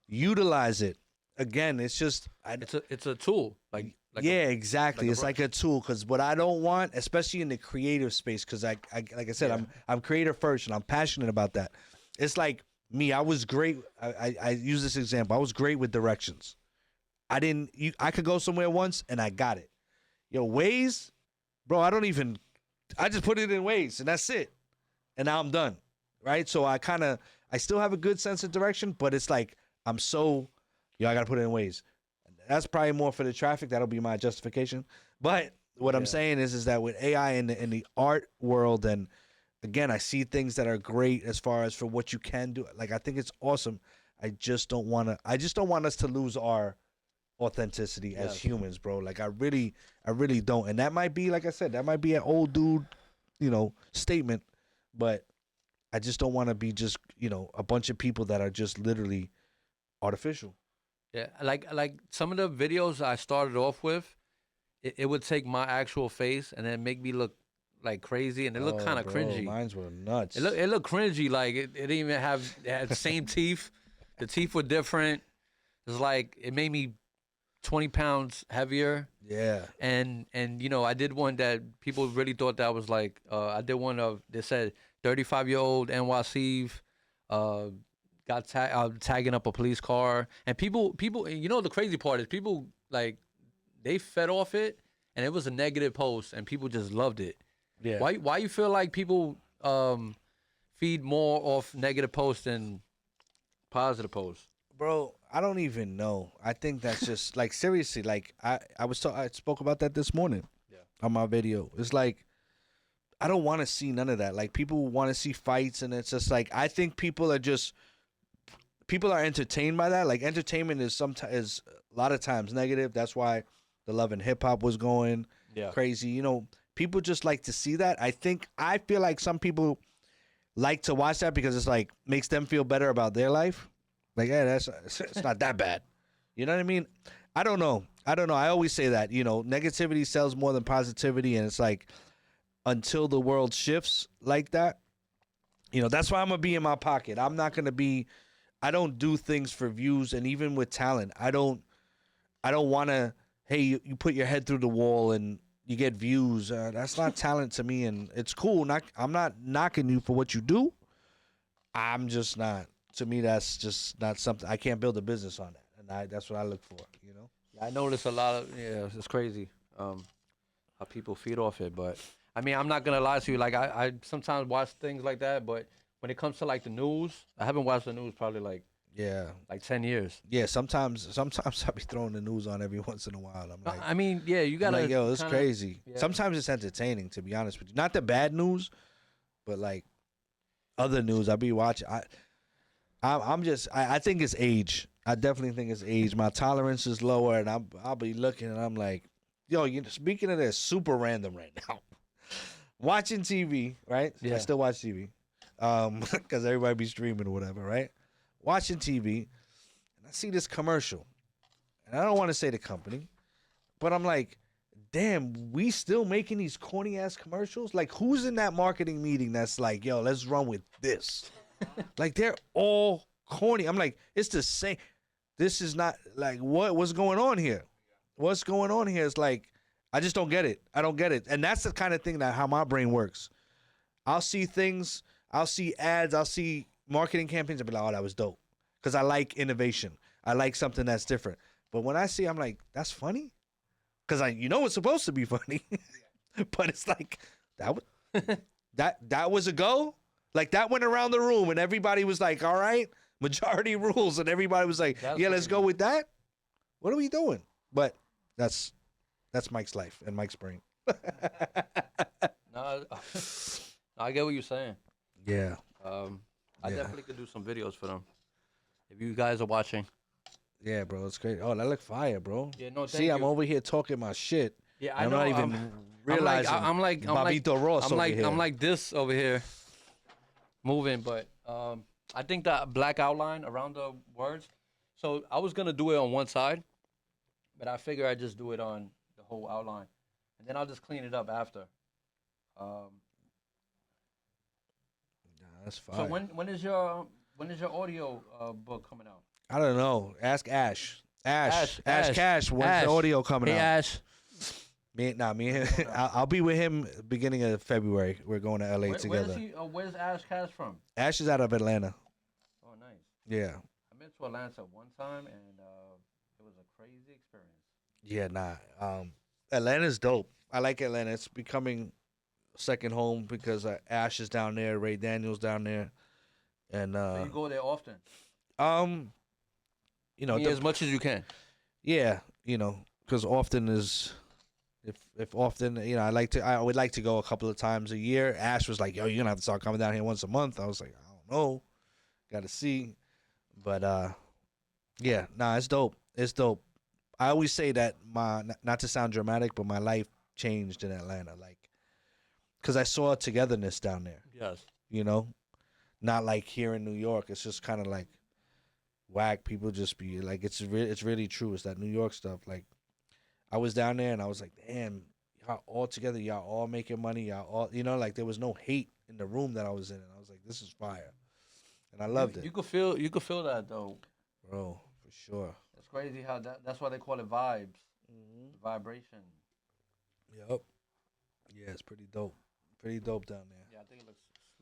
A: utilize it. Again, it's just
B: it's a tool. Like
A: exactly.
B: like
A: It's like a tool. Because what I don't want, especially in the creative space, because like I said, I'm creative first and I'm passionate about that. It's like me, I was great. I use this example. I was great with directions. I could go somewhere once and I got it. Yo, Waze, bro, I just put it in Waze and that's it. And now I'm done, right? So I still have a good sense of direction, but it's like I got to put it in Waze. That's probably more for the traffic. That'll be my justification. But what I'm saying is that with AI in the art world, and again, I see things that are great as far as for what you can do. Like, I think it's awesome. I just don't want us to lose our authenticity as humans, bro. Like, I really don't. And that might be, like I said, that might be an old dude, statement, but I just don't want to be just, a bunch of people that are just literally artificial.
B: Yeah, like some of the videos I started off with, it would take my actual face and then make me look like crazy, and it looked kind of cringy.
A: Mines were nuts.
B: It looked cringy. Like it didn't even it had the same teeth. The teeth were different. It's like it made me 20 pounds heavier.
A: Yeah.
B: And I did one that people really thought that was like I did one of they said 35-year-old NY Ceve got tagging up a police car, and people the crazy part is people like they fed off it, and it was a negative post and people just loved it.
A: Yeah.
B: Why you feel like people feed more off negative posts than positive posts?
A: Bro, I don't even know. I think that's just like seriously. Like I spoke about that this morning on my video. It's like I don't want to see none of that. Like people want to see fights, and it's just like I think people are entertained by that. Like entertainment is a lot of times negative. That's why the Love and Hip Hop was going crazy. People just like to see that. I feel like some people like to watch that because it's like makes them feel better about their life. Like, hey, it's not that bad. You know what I mean? I don't know. I always say that, negativity sells more than positivity. And it's like, until the world shifts like that, that's why I'm going to be in my pocket. I'm not going to I don't do things for views. And even with talent, I don't want to, hey, you put your head through the wall and you get views. That's not talent to me. And it's cool. I'm not knocking you for what you do. I'm just not. To me, that's just not something. I can't build a business on that, and that's what I look for.
B: I notice a lot of it's crazy how people feed off it. But I mean, I'm not gonna lie to you. Like I sometimes watch things like that, but when it comes to like the news, I haven't watched the news probably like 10 years.
A: Yeah, sometimes I be throwing the news on every once in a while. I'm like,
B: I mean, yeah, you gotta.
A: Like, yo, it's crazy. Yeah. Sometimes it's entertaining, to be honest with you. Not the bad news, but like other news I be watching. I think it's age. I definitely think it's age. My tolerance is lower, and I'll be looking, and I'm like, yo, speaking of this, super random right now. Watching TV, right? Yeah. I still watch TV, because everybody be streaming or whatever, right? Watching TV, and I see this commercial, and I don't want to say the company, but I'm like, damn, we still making these corny ass commercials? Like, who's in that marketing meeting that's like, yo, let's run with this? Like, they're all corny. I'm like, it's the same. This is not like what's going on here? What's going on here is like, I just don't get it. I don't get it. And that's the kind of thing that how my brain works. I'll see things, I'll see ads, I'll see marketing campaigns, I'll be like, oh, that was dope. Because I like innovation. I like something that's different. But when I see, I'm like, that's funny? Because it's supposed to be funny. But it's like, that was a go? Like, that went around the room, and everybody was like, all right, majority rules, and everybody was like, yeah, let's go with that? What are we doing? But that's Mike's life and Mike's brain.
B: No, I get what you're saying.
A: Yeah.
B: I definitely could do some videos for them. If you guys are watching.
A: Yeah, bro, it's great. Oh, that look fire, bro.
B: Yeah, no,
A: See, I'm over here talking my shit.
B: Yeah, I
A: know. I'm not even realizing. I'm like
B: Ross over here. I'm like this over here. Moving, but I think that black outline around the words. So I was gonna do it on one side, but I figure I just do it on the whole outline, and then I'll just clean it up after.
A: That's fine.
B: So when is your audio book coming out?
A: I don't know. Ask Ash. Ash Cash. When's the audio coming out?
B: Ash.
A: Me and him. I'll be with him beginning of February. We're going to LA together.
B: Where's Ash Cash from?
A: Ash is out of Atlanta.
B: Oh,
A: Yeah.
B: I've been to Atlanta one time, and it was a crazy experience.
A: Yeah, nah. Atlanta's dope. I like Atlanta. It's becoming second home because Ash is down there, Ray Daniels down there, and
B: So you go there often?
A: um, you know,
B: As much as you can.
A: yeah, you know, because often is if often, you know, I would like to go a couple of times a year. Ash was like, yo, you're gonna have to start coming down here once a month. I was like, I don't know, gotta see, but yeah, nah, it's dope. It's dope. I always say that not to sound dramatic, but my life changed in Atlanta, like, because I saw togetherness down there.
B: Yes.
A: You know, not like here in New York. It's just kind of like whack. People just be like, it's really true. It's that New York stuff. Like, I was down there and I was like, damn, y'all all together. Y'all all making money. Y'all all, you know, like there was no hate in the room that I was in. And I was like, this is fire, and I loved it.
B: You could feel that though,
A: bro, for sure.
B: It's crazy how that's why they call it vibes, vibration.
A: Yep. Yeah, it's pretty dope. Pretty dope down there.
B: Yeah, I think it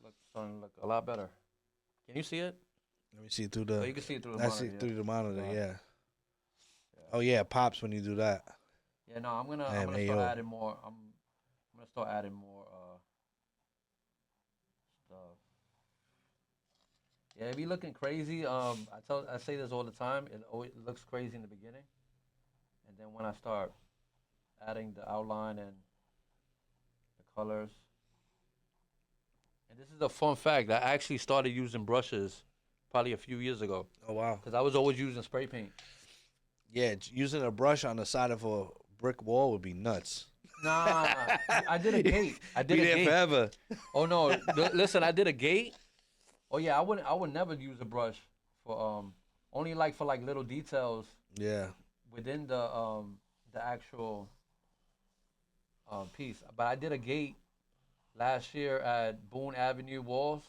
B: looks starting to look a lot better. Can you see it?
A: Let me see through the.
B: Oh, you can see it through the
A: I
B: monitor.
A: see it through the monitor.
B: Yeah.
A: Yeah. Oh yeah, it pops when you do that.
B: Yeah, no, I'm gonna
A: Damn,
B: start
A: AO.
B: adding more. I'm gonna start adding more stuff. Yeah, it be looking crazy. I say this all the time. It always looks crazy in the beginning, and then when I start adding the outline and the colors. And this is a fun fact. I actually started using brushes probably a few years ago.
A: Oh wow.
B: Because I was always using spray paint.
A: Yeah, using a brush on the side of a brick wall would be nuts.
B: Nah, I did a gate. I did
A: be
B: a
A: there
B: gate.
A: forever.
B: Oh no! Listen, I did a gate. Oh yeah, I would never use a brush for only like for like little details
A: Yeah.
B: within the actual piece. But I did a gate last year at Boone Avenue walls,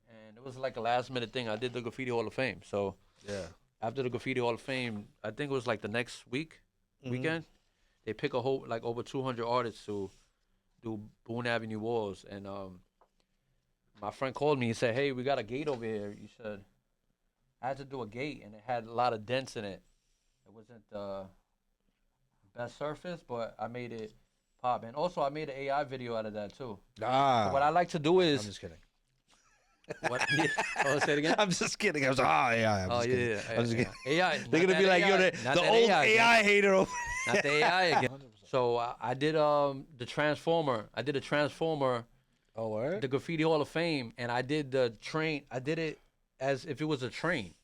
B: and it was like a last minute thing. I did the Graffiti Hall of Fame. So
A: Yeah.
B: after the Graffiti Hall of Fame, I think it was like the next weekend. They pick a whole like over 200 artists to do Boone Avenue walls, and my friend called me and said, "Hey, we got a gate over here." You said I had to do a gate, and it had a lot of dents in it. It wasn't the best surface, but I made it pop, and also I made an AI video out of that too.
A: Ah.
B: So what I like to do is
A: I'm just kidding.
B: what? Oh, say it again.
A: I'm just kidding. I was yeah. I'm just kidding. I'm just kidding.
B: AI.
A: They're gonna be like, yo, the old AI hater over.
B: Not the AI again. So I did the Transformer. I did a Transformer,
A: Oh, word?
B: the Graffiti Hall of Fame, and I did the train. I did it as if it was a train,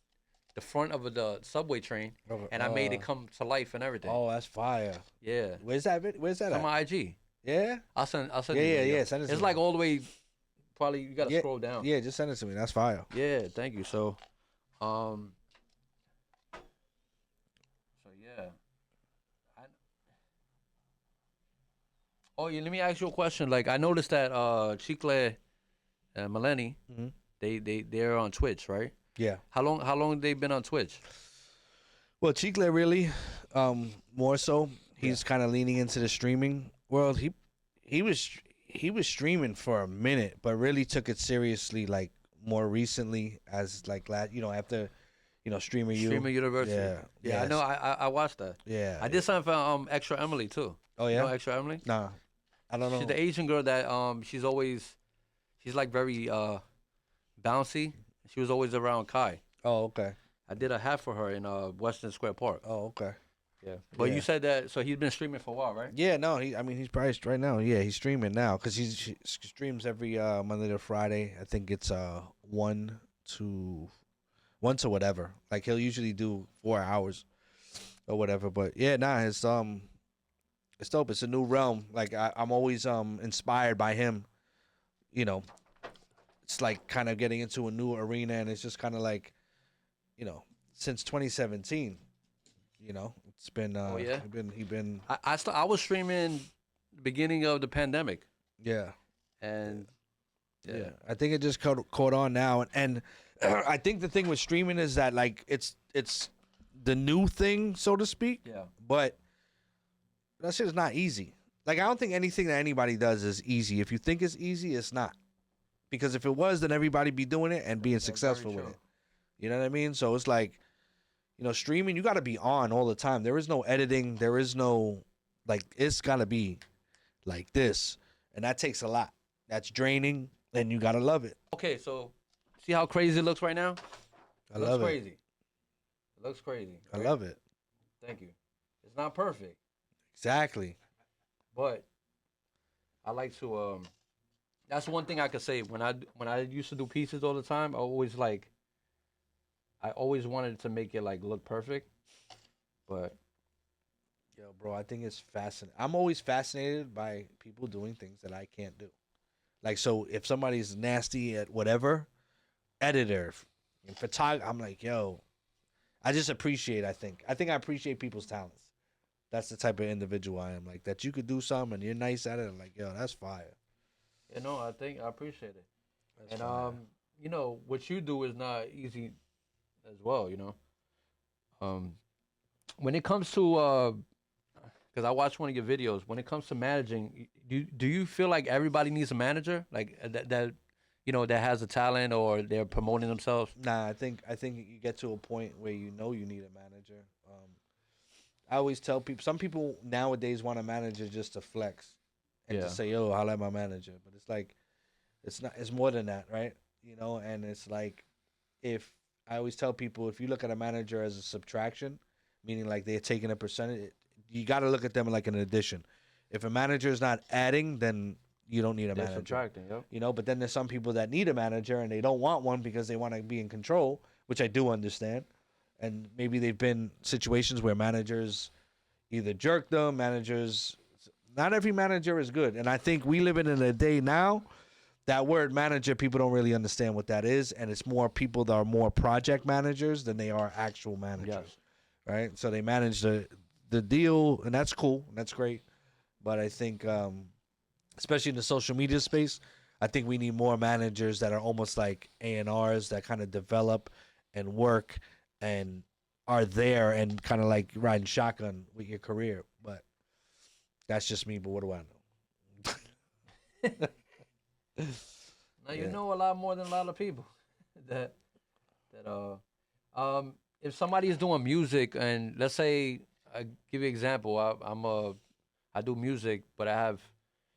B: the front of the subway train, and I made it come to life and everything.
A: Oh, that's fire.
B: Yeah.
A: Where's that? Where's that
B: On
A: at?
B: my IG.
A: Yeah.
B: I'll send.
A: Yeah,
B: you the video.
A: send it to
B: It's
A: me.
B: like all the way. Probably you gotta
A: Yeah,
B: scroll down.
A: Yeah, just send it to me. That's fire.
B: Yeah. Thank you. So yeah. Oh yeah. Let me ask you a question. Like I noticed that Chicle and Melanie, they're on Twitch, right?
A: Yeah.
B: How long they been on Twitch?
A: Well, Chicle really, more so. He's kind of leaning into the streaming world. He was streaming for a minute, but really took it seriously like more recently as like after Streamer
B: University.
A: Yeah.
B: Yeah. I know. I watched that.
A: Yeah.
B: I did something for Extra Emily too.
A: Oh yeah.
B: You know Extra Emily?
A: Nah, I don't know.
B: She's the Asian girl that she's like very bouncy. She was always around Kai.
A: Oh okay.
B: I did a hat for her in Western Square Park.
A: Oh okay.
B: Yeah. But you said that, so he's been streaming for a while, right?
A: Yeah, no, he's probably right now. Yeah, he's streaming now because he streams every Monday to Friday. I think it's 1 to whatever. Like he'll usually do 4 hours or whatever. But yeah, nah, it's dope. It's a new realm. Like I'm always inspired by him. You know, it's like kind of getting into a new arena, and it's just kind of like, since 2017. It's been he been
B: I was streaming the beginning of the pandemic.
A: Yeah.
B: And
A: yeah. I think it just caught on now, and I think the thing with streaming is that like it's the new thing, so to speak.
B: Yeah.
A: But that shit is not easy. Like I don't think anything that anybody does is easy. If you think it's easy, it's not. Because if it was, then everybody be doing it and being successful with it. You know what I mean? So it's like, streaming, you got to be on all the time. There is no editing. There is no, it's got to be like this. And that takes a lot. That's draining, and you got to love it.
B: Okay, so see how crazy it looks right now?
A: I love it.
B: Crazy. It looks crazy.
A: I love it.
B: Thank you. It's not perfect.
A: Exactly.
B: But I like to that's one thing I could say. When I used to do pieces all the time, I always wanted to make it look perfect. But
A: yo, bro, I think it's fascinating. I'm always fascinated by people doing things that I can't do. So if somebody's nasty at whatever, editor, photographer, I'm like, yo, I just appreciate, I think I appreciate people's talents. That's the type of individual I am. That you could do something and you're nice at it. I'm like, yo, that's fire.
B: I think I appreciate it.
A: That's fire.
B: What you do is not easy as well, when it comes to because I watched one of your videos, when it comes to managing, do you feel like everybody needs a manager that has a talent or they're promoting themselves?
A: Nah, I think you get to a point where you need a manager. I always tell people, some people nowadays want a manager just to flex and to say, yo, holla at my manager. But it's more than that, right? And it's if I always tell people, if you look at a manager as a subtraction, meaning they're taking a percentage, you got to look at them like an addition. If a manager is not adding, then you don't need a manager.
B: Subtracting, yep.
A: But then there's some people that need a manager and they don't want one because they want to be in control, which I do understand. And maybe they've been situations where managers either jerk them, not every manager is good. And I think we live in a day now, that word manager, people don't really understand what that is. And it's more people that are more project managers than they are actual managers.
B: Yes.
A: Right? So they manage the deal, and that's cool, and that's great. But I think, especially in the social media space, I think we need more managers that are almost like A&Rs that kind of develop and work and are there and kind of riding shotgun with your career. But that's just me, but what do I know?
B: Now you know a lot more than a lot of people. If somebody is doing music, and let's say, I give you an example, I do music, but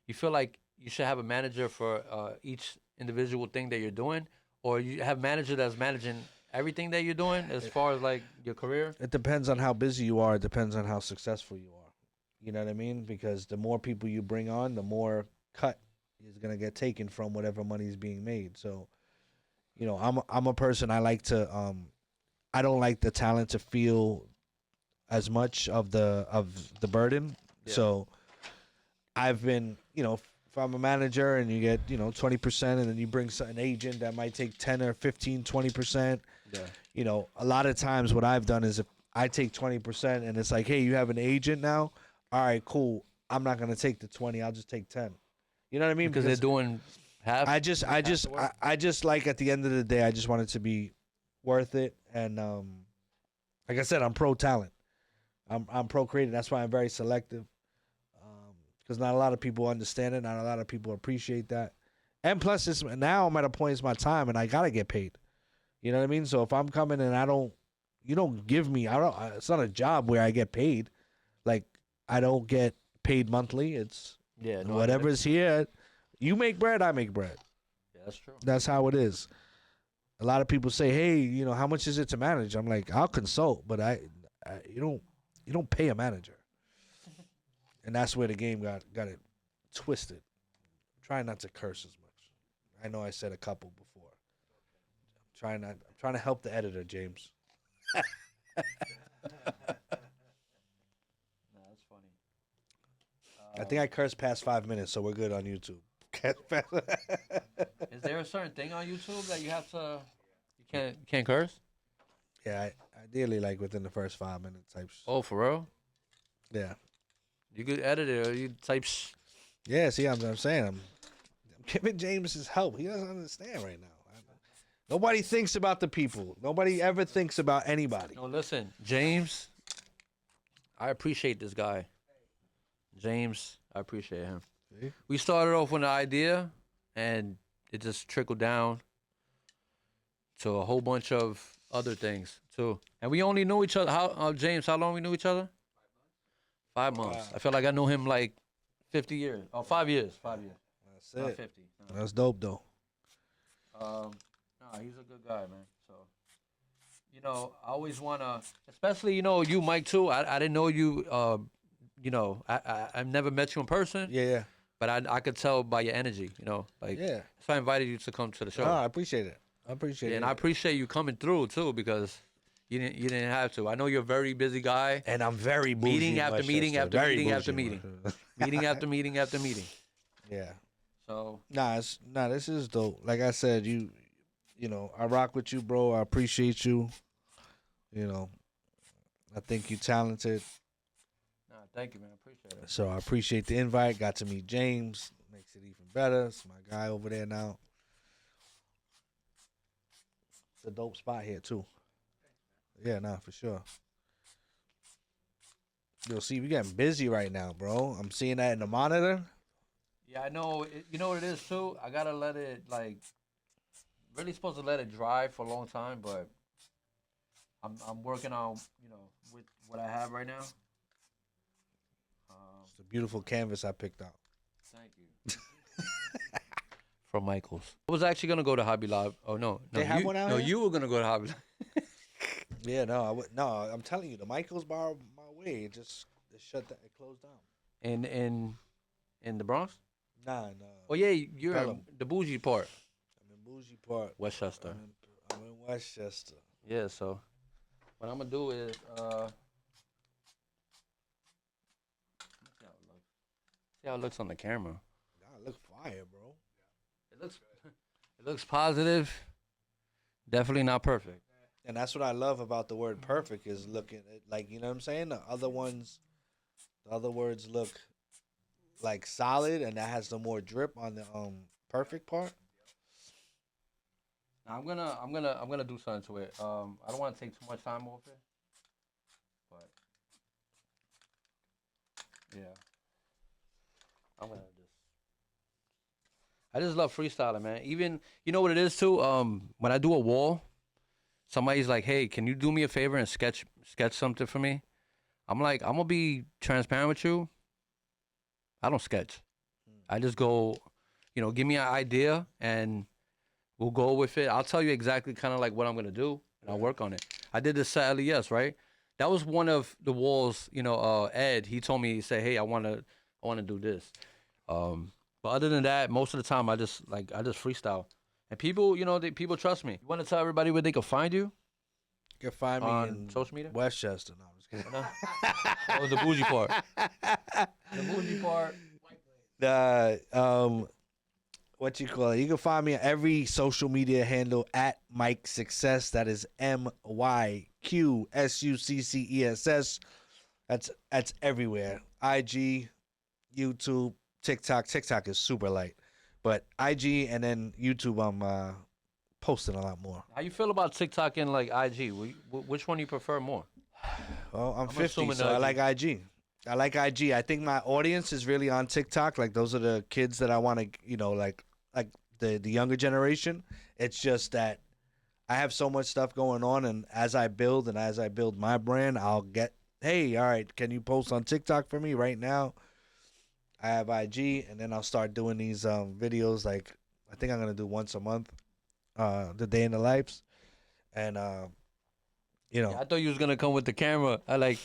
B: you feel like you should have a manager for each individual thing that you're doing, or you have a manager that's managing everything that you're doing as far as your career?
A: It depends on how busy you are. It depends on how successful you are. You know what I mean? Because the more people you bring on, the more cut is gonna get taken from whatever money is being made. So, I'm a person, I like to I don't like the talent to feel as much of the burden. Yeah. So I've been, if I'm a manager and you get, 20%, and then you bring an agent that might take 10 or 15, 20%. Yeah. A lot of times what I've done is if I take 20% and it's like, hey, you have an agent now. All right, cool. I'm not going to take the 20. I'll just take 10. You know what I mean?
B: Because they're doing half.
A: I just at the end of the day, I just want it to be worth it. And like I said, I'm pro talent. I'm pro creative. That's why I'm very selective. Because not a lot of people understand it. Not a lot of people appreciate that. And plus, now I'm at a point, it's my time, and I got to get paid. You know what I mean? So if I'm coming and you don't give me, it's not a job where I get paid. I don't get paid monthly. It's whatever's here. You make bread, I make bread.
B: Yeah, that's true.
A: That's how it is. A lot of people say, hey, how much is it to manage? I'm like, I'll consult, but you don't pay a manager. And that's where the game got it twisted. I'm trying not to curse as much. I know I said a couple before. I'm trying to help the editor, James.
B: That's funny.
A: I think I cursed past 5 minutes, so we're good on YouTube.
B: Is there a certain thing on YouTube that you have to? You can't curse?
A: Yeah, ideally within the first 5 minutes type.
B: Oh, for real?
A: Yeah.
B: You could edit it, or you type.
A: Yeah, see, I'm saying I'm giving James his help. He doesn't understand right now. Nobody thinks about the people. Nobody ever thinks about anybody.
B: No, listen, James. I appreciate this guy. James, I appreciate him. See? We started off with an idea, and it just trickled down to a whole bunch of other things too. And we only knew each other. How James? How long we knew each other? 5 months.
A: Wow.
B: I feel like I knew him like 50 years. Oh, 5 years. 5 years.
A: That's
B: Not
A: it.
B: 50. No.
A: That's dope though.
B: Nah, he's a good guy, man. So, you know, I always wanna, especially you, Mike too. I didn't know you. I've never met you in person.
A: Yeah.
B: But I could tell by your energy. Like
A: Yeah.
B: so I invited you to come to the show.
A: No, I appreciate it. I appreciate it.
B: And I appreciate you coming through too because you didn't have to. I know you're a very busy guy.
A: And I'm very bougie.
B: Meeting after meeting after
A: Very
B: meeting after
A: bougie,
B: meeting.
A: man.
B: Meeting after meeting after meeting.
A: Yeah.
B: So
A: This is dope. Like I said, you know, I rock with you, bro. I appreciate you. You know, I think you're talented.
B: nah, thank you, man. I appreciate it.
A: So I appreciate the invite. Got to meet James. Makes it even better. It's my guy over there now. It's a dope spot here too. Yeah, nah, for sure. You'll see, we getting busy right now, bro. I'm seeing that in the monitor.
B: Yeah, I know. You know what it is too. I gotta let it really supposed to let it dry for a long time, but I'm working on with what I have right now.
A: It's a beautiful canvas I picked out.
B: Thank you. From Michael's. I was actually gonna go to Hobby Lobby. Oh no,
A: They have one out
B: No,
A: here?
B: you were gonna go to Hobby Lobby.
A: Yeah, no, I'm telling you, the Michaels bar my way. It shut down. It closed down.
B: In the Bronx.
A: Nah.
B: Oh yeah, you're in
A: Pelham.
B: the bougie part,
A: I'm in bougie part.
B: Westchester.
A: I'm in Westchester.
B: Yeah, so what I'm gonna do is see how it looks on the camera.
A: God, look fire, bro.
B: It looks positive. Definitely not perfect.
A: And that's what I love about the word perfect is looking at, like, you know what I'm saying? The other words look like solid, and that has the more drip on the perfect part.
B: Now, I'm gonna do something to it. I don't want to take too much time off it, but yeah, I just love freestyling, man. Even you know what it is too. When I do a wall, somebody's like, "Hey, can you do me a favor and sketch something for me?" I'm like, I'm gonna be transparent with you. I don't sketch. I just go, give me an idea and we'll go with it. I'll tell you exactly kind of like what I'm gonna do and I'll work on it. I did this at LES, right? That was one of the walls. Ed, he told me, he said, "Hey, I wanna do this." But other than that, most of the time I just freestyle. And people, people trust me. You want to tell everybody where they can find you?
A: You can find me
B: On
A: in
B: social media?
A: Westchester. No, I'm just kidding.
B: Oh, the bougie part. The bougie part.
A: What you call it? You can find me on every social media handle at Myqsuccess. That is MYQSUCCESS. That's everywhere. IG, YouTube, TikTok. TikTok is super light, but IG and then YouTube, I'm posting a lot more.
B: How you feel about TikTok and like IG? Which one do you prefer more?
A: Well, I'm 50,
B: assuming
A: so I
B: IG.
A: like IG. I like IG. I think my audience is really on TikTok. Like those are the kids that I want to, like the younger generation. It's just that I have so much stuff going on, and as I build my brand, I'll get, hey, all right, can you post on TikTok for me right now? I have IG, and then I'll start doing these videos. Like I think I'm gonna do once a month, the day in the lives, and
B: Yeah, I thought you was gonna come with the camera. I like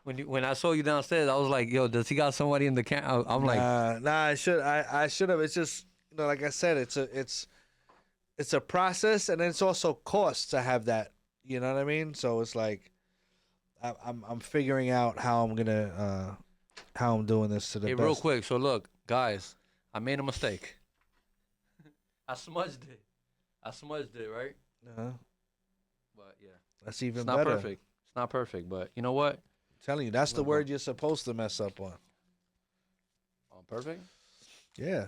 B: when I saw you downstairs. I was like, "Yo, does he got somebody in the camera?" I'm like,
A: nah. I should have. It's just like I said, it's a process, and then it's also cost to have that. You know what I mean? So it's like I'm figuring out how I'm gonna how I'm doing this to the
B: hey,
A: best.
B: real quick. So look, guys, I made a mistake. I smudged it, right?
A: Uh-huh.
B: But yeah,
A: That's even
B: it's not
A: better.
B: perfect. It's not perfect, but you know what?
A: I'm telling you, that's the word you're supposed to mess up on.
B: Perfect.
A: Yeah.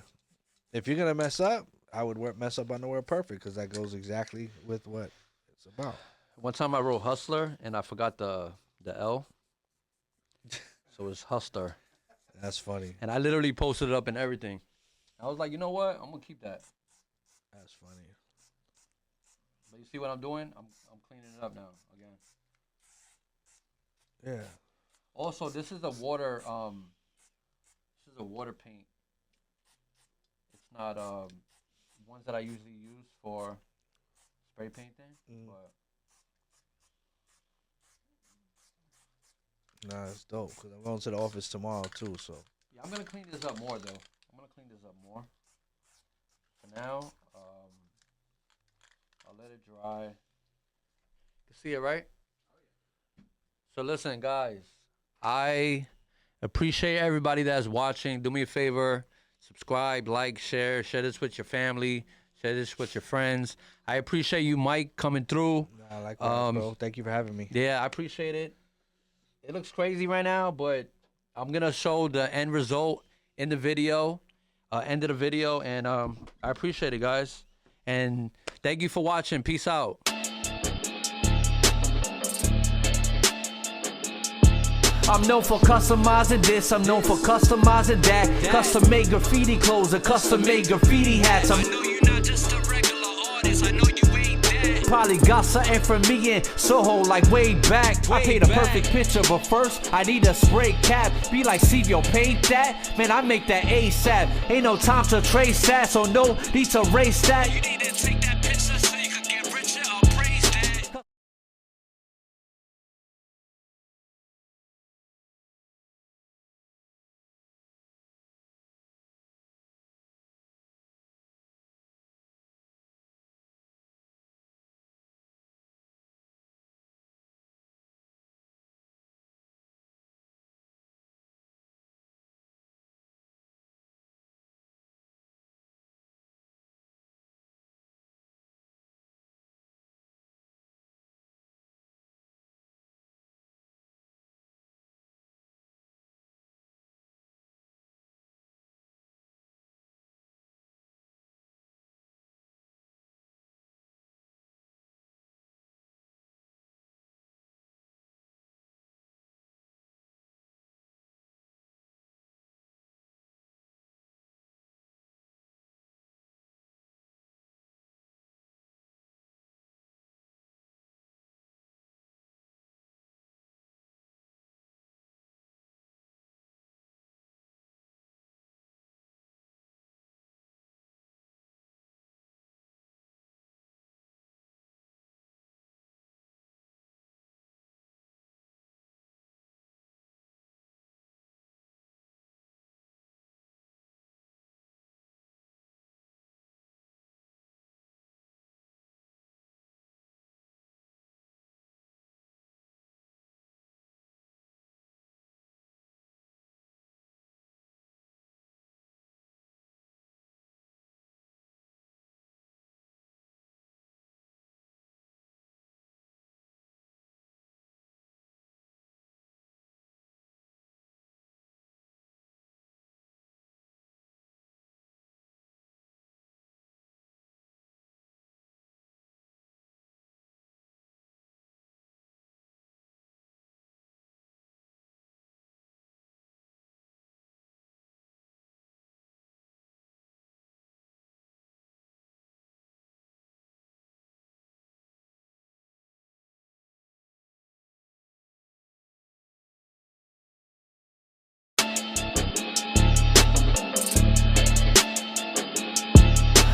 A: If you're gonna mess up, I would mess up on the word perfect because that goes exactly with what it's about.
B: One time I wrote hustler and I forgot the L, so it's hustler.
A: That's funny.
B: And I literally posted it up and everything. I was like, you know what? I'm gonna keep that.
A: That's funny.
B: But you see what I'm doing? I'm cleaning it up now again.
A: Yeah.
B: Also, this is a water paint. It's not ones that I usually use for spray painting. But
A: nah, it's dope because I'm going to the office tomorrow too. So
B: yeah, I'm gonna clean this up more though. For now, I'll let it dry. You can see it, right? So listen, guys, I appreciate everybody that's watching. Do me a favor, subscribe, like, share this with your family, share this with your friends. I appreciate you, Mike, coming through.
A: I like that, bro. Thank you for having me.
B: Yeah, I appreciate it. It looks crazy right now, but I'm gonna show the end result in the video, end of the video, and I appreciate it, guys. And thank you for watching. Peace out.
D: I'm known for customizing this, I'm known for customizing that. Custom made graffiti clothes and custom made graffiti hats. I know you're not just a regular artist, I know you ain't that. Probably got something from me in Soho like way back. I paint a perfect picture, but first I need a spray cap. Be like, Ceve, yo, paint that? Man, I make that ASAP. Ain't no time to trace that, so no need to race that. You need to take that picture so you can get richer, I'll praise that.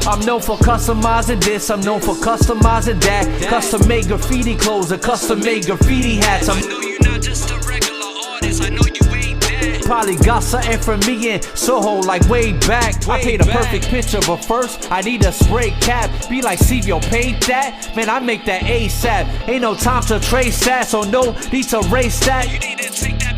D: I'm known for customizing this, I'm known for customizing that. Custom made graffiti clothes and custom made graffiti hats. I know you're not just a regular artist, I know you ain't that. Probably got something from me in Soho like way back. I paint a perfect picture, but first I need a spray cap. Be like, Ceve, yo, paint that? Man, I make that ASAP. Ain't no time to trace that, so no need to race that. You need to take that